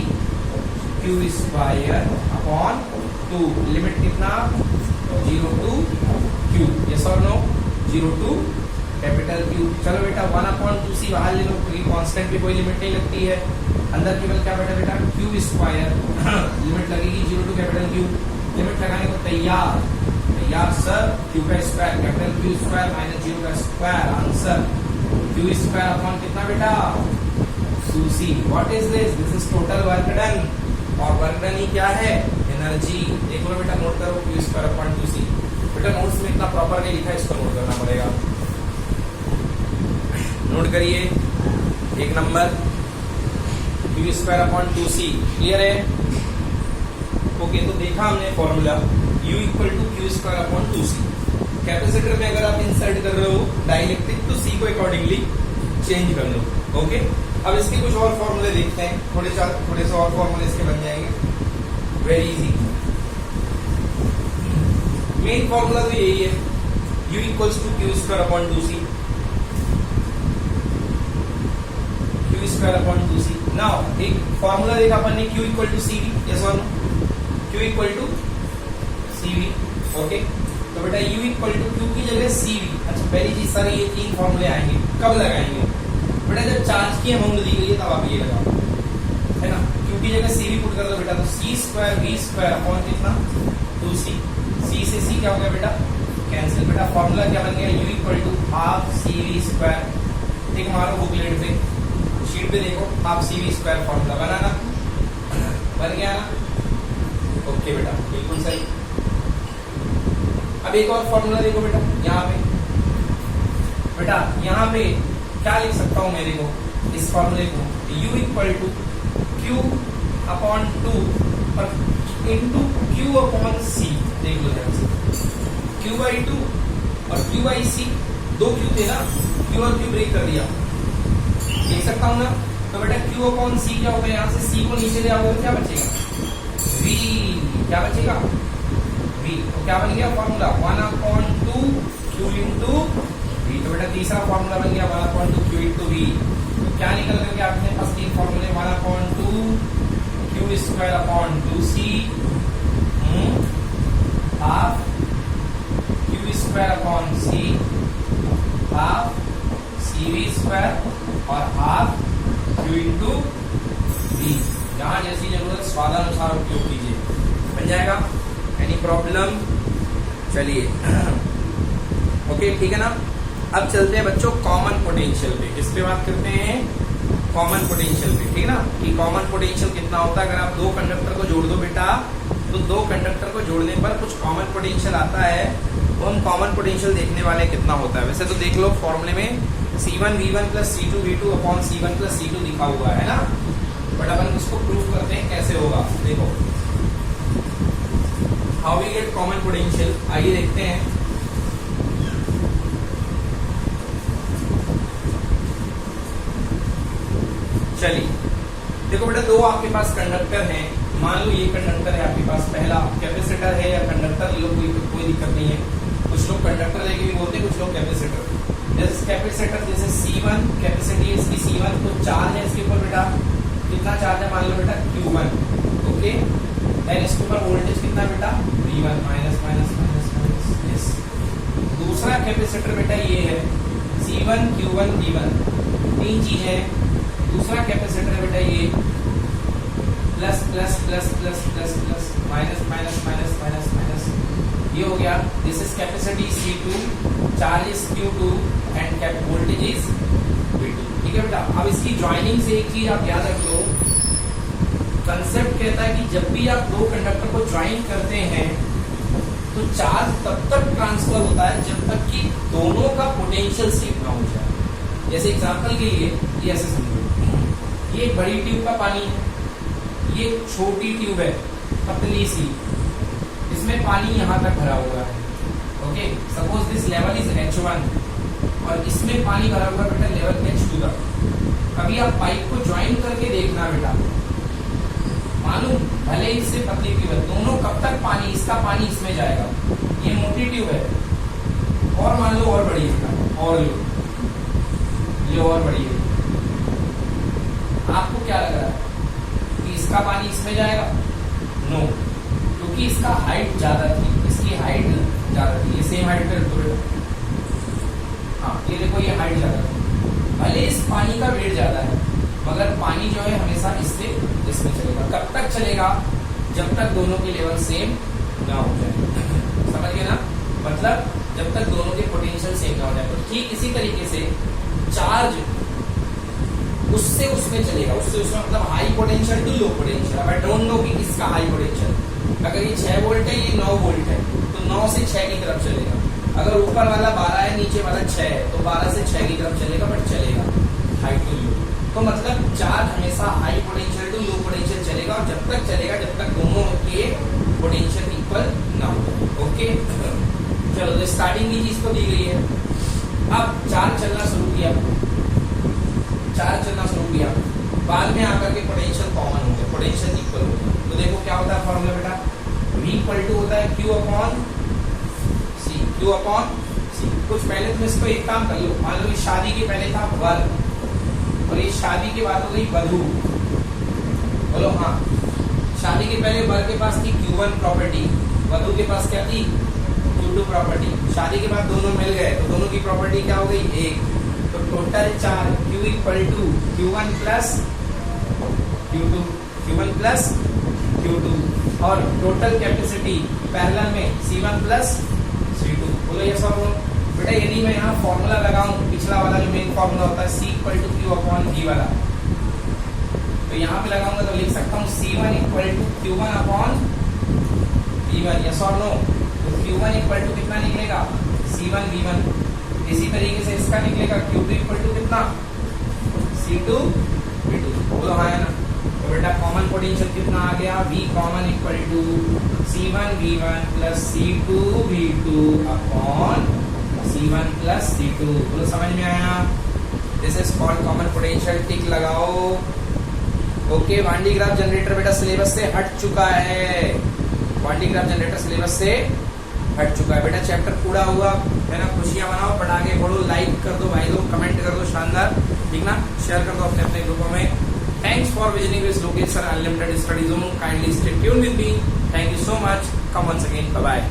Q square upon 2, limit कितना 0 टू Q, यस और नो, 0 टू कैपिटल Q। चलो बेटा 1 अपॉन 2 सी बाहर ले लो, क्योंकि कांस्टेंट पे कोई लिमिट नहीं लगती है, अंदर केवल क्या बेटा Q स्क्वायर लिमिट लगेगी 0 टू कैपिटल Q। लिमिट लगाने को तैयार सर, Q का square capital Q square minus 0 का square, answer Q square upon कितना बेटा 2C। What is this, this is total work done, और वर्क डन ही क्या है एनर्जी। एक बार बेटा नोट करो Q स्क्वायर अपॉन 2C, बेटा नोट्स में इतना प्रॉपर नहीं लिखा है, इसको नोट करना पड़ेगा, नोट करिए। एक number Q square upon 2C, clear है। ओके, तो देखा हमने formula U equal to Q square upon 2C। Capacitor में अगर आप इंसर्ट कर रहे हो डाइलेक्ट्रिक, तो C को अकॉर्डिंगली चेंज कर लो। ओके, अब इसके कुछ और फॉर्मूले देखते हैं, थोड़े से और फॉर्मूले इसके बन जाएंगे, वेरी इजी। मेन फॉर्मूला तो यही है, U equals to Q square upon 2C, Q square upon 2C। Now एक फॉर्मूला देखा अपन ने Q equal to CV, yes और no, Q equal to CV। Okay, तो बेटा U इक्वल टू Q की जगह CV। अच्छा पहली चीज सर ये 3 फॉर्मूले आएंगे, कब लगाएंगे बेटा, जब चार्ज की अमाउंट दी गई है तब आप ये लगाओ, है ना। Q की जगह CV पुट कर दो बेटा, तो C square V square upon कितना 2C, C से C क्या हो गया बेटा कैंसिल। बेटा फॉर्मूला क्या बन गया, U equal to half CV square. एक मारो बुकलेट पे, शीट पे देखो, हाफ CV स्क्वायर फॉर्मूला बना ना, बन गया ना। ओके बेटा बिल्कुल सही। अब एक और फॉर्मूला देखो बेटा, यहाँ पे बेटा यहाँ पे क्या लिख सकता हूँ मैं, देखो इस फॉर्मूले को U equal to Q upon 2 और इंटू Q अपॉन C। देख लो ध्यान से, Q बाई 2 और Q बाई C, 2 Q थे ना, Q और Q ब्रेक कर दिया, देख सकता हूँ ना। तो बेटा Q अपॉन C क्या होगा, यहाँ से C को नीचे ले आओगे तो क्या बचेगा V, क्या बचेगा V। तो क्या बन गया formula 1 upon 2 Q into V। तो बेटा तीसरा फॉर्मूला बन गया 1 अपॉन 2 Q इंटू V। तो क्या निकल करके आपने पास 3 फॉर्मूले, 1 upon 2 Q square upon 2C upon C, half C V square और हाफ क्यू इंटू वी। जहां जैसी जरूरत स्वादानुसार उपयोग कीजिए, बन जाएगा। Any problem? चलिए ओके, ठीक है ना। अब चलते हैं बच्चों कॉमन पोटेंशियल पे। इस पे बात करते हैं कॉमन पोटेंशियल पे, ठीक है ना, कि कॉमन पोटेंशियल कितना होता है। अगर आप दो कंडक्टर को जोड़ दो बेटा, तो दो कंडक्टर को जोड़ने पर कुछ कॉमन पोटेंशियल आता है, तो हम कॉमन पोटेंशियल देखने वाले कितना होता है। वैसे तो देख लो फॉर्मूले में C1V1 plus C2V2 upon C1 plus C2 लिखा हुआ है ना, बट अपन इसको प्रूव करते हैं कैसे होगा। देखो how we get common potential, आइए देखते हैं। चलिए देखो बेटा, दो आपके पास कंडक्टर हैं। मान लो ये कंडक्टर है आपके पास, पहला कैपेसिटर है या कंडक्टर, ये लोग कोई दिक्कत नहीं है। कुछ लोग कंडक्टर लेके भी बोलते हैं, कुछ लोग कैपेसिटर। जैसे कैपेसिटर, जैसे C1 कैपेसिटी है इसकी C1, तो चार्ज है इसके ऊपर बेटा, कितना चार्ज है मान लो बेटा Q1, ओके। देन इसके ऊपर वोल्टेज कितना बेटा V1 minus minus minus minus, yes. दूसरा कैपेसिटर बेटा ये है C1 Q1 V1, तीन चीज है। दूसरा कैपेसिटर बेटा ये plus plus plus plus plus plus minus minus minus minus minus, ये हो गया। This is capacity C2, charge is Q2 end voltage is V2, ठीक है बेटा। अब इसकी ज्वाइनिंग से एक चीज आप याद रख लो, कंसेप्ट कहता है कि जब भी आप दो कंडक्टर को ज्वाइन करते हैं तो चार्ज तब तक ट्रांसफर होता है जब तक कि दोनों का पोटेंशियल सेम ना हो जाए। जैसे एग्जांपल के लिए ये ऐसे समझो, ये एक बड़ी ट्यूब का पानी है, ये छोटी ट्यूब है पतली सी, इसमें पानी यहाँ तक भरा हुआ है, okay. Suppose this level is H1 और इसमें पानी भरा हुआ बेटा लेवल H2 तक। अभी आप पाइप को ज्वाइन करके देखना बेटा, मालूम भले इससे पतली ट्यूब है, दोनों कब तक पानी, इसका पानी इसमें जाएगा। ये मोटी ट्यूब है और मान लो और बड़ी है, और लो ये और बड़ी है, आपको क्या लग रहा है कि इसका पानी इसमें जाएगा? नो, क्योंकि इसका हाइट ज्यादा थी, इसकी हाइट ज्यादा थी। ये सेम हाइट पे रखो बेटा, हाँ ये देखो ये हाइट ज्यादा थी, भले इस पानी का वेट ज्यादा है, मगर पानी जो है हमेशा इससे इसमें चलेगा। कब तक चलेगा? जब तक दोनों के लेवल सेम ना हो जाए, समझ गए ना, मतलब जब तक दोनों के पोटेंशियल सेम ना हो जाए। तो ठीक इसी तरीके से चार्ज उससे उसमें चलेगा, उससे उसमें मतलब high potential to low potential. अब आई डोंट नो कि किसका हाई पोटेंशियल, अगर ये 6 वोल्ट है, ये 9 वोल्ट है, तो 9 से 6 की तरफ चलेगा। अगर ऊपर वाला 12 है, नीचे वाला 6 है, तो 12 से 6 की तरफ चलेगा, बट चलेगा हाई टू लो। तो मतलब चार्ज हमेशा high potential to low potential चलेगा, और जब तक चलेगा जब तक दोनों के पोटेंशियल इक्वल ना हो, ओके। चलो तो स्टार्टिंग की चीज तो दी गई है। अब चार्ज चलना शुरू किया, चार्ज चलना शुरू किया, बाद में आकर के पोटेंशियल कॉमन हो गया, पोटेंशियल इक्वल हो गया। तो देखो क्या होता है फॉर्मूला बेटा, V इक्वल टू होता है Q upon C, Q upon C। कुछ पहले तुम इसको एक काम कर लो, मान लो इस शादी के पहले था वर, और ये शादी के बाद हो गई वधू, बोलो हाँ। शादी के पहले वर के पास थी Q1 प्रॉपर्टी, वधू के पास क्या थी Q2 प्रॉपर्टी। शादी के बाद दोनों मिल गए, तो दोनों की प्रॉपर्टी क्या हो गई? एक। तो total charge Q equal to Q1 plus Q2, Q1 plus Q2, और टोटल कैपेसिटी पैरेलल में C1 प्लस C2। बोलो ये सब बेटा, यदि मैं यहाँ फॉर्मूला लगाऊं, पिछला वाला जो मेन फॉर्मूला होता है C equal to Q upon V वाला, तो यहाँ पे लगाऊंगा तो लिख सकता हूँ C1 equal to Q1 upon V1, yes और नो। तो Q1 इक्वल टू कितना निकलेगा? C1 V1। इसी तरीके से इसका निकलेगा Q2 इक्वल टू कितना? C2 V2। बोलो हाँ है ना। तो बेटा कॉमन पोटेंशियल कितना आ गया? V common equal to C1 V1 plus C2 V2 upon C1 plus C2। बोलो समझ में आया? This is called common potential. Tick लगाओ। Okay, Van de Graaff generator बेटा सिलेबस से हट चुका है, Van de Graaff generator syllabus से हट चुका है बेटा। चैप्टर पूरा हुआ है ना, खुशियां मनाओ, पढ़ आगे बढ़ो, लाइक कर दो भाई लोग, कमेंट कर दो शानदार, ठीक ना, शेयर कर दो अपने अपने ग्रुपों में। Thanks for visiting this Lokesh sir unlimited study zone, kindly stay tune with me, thank you so much, come once again, bye bye.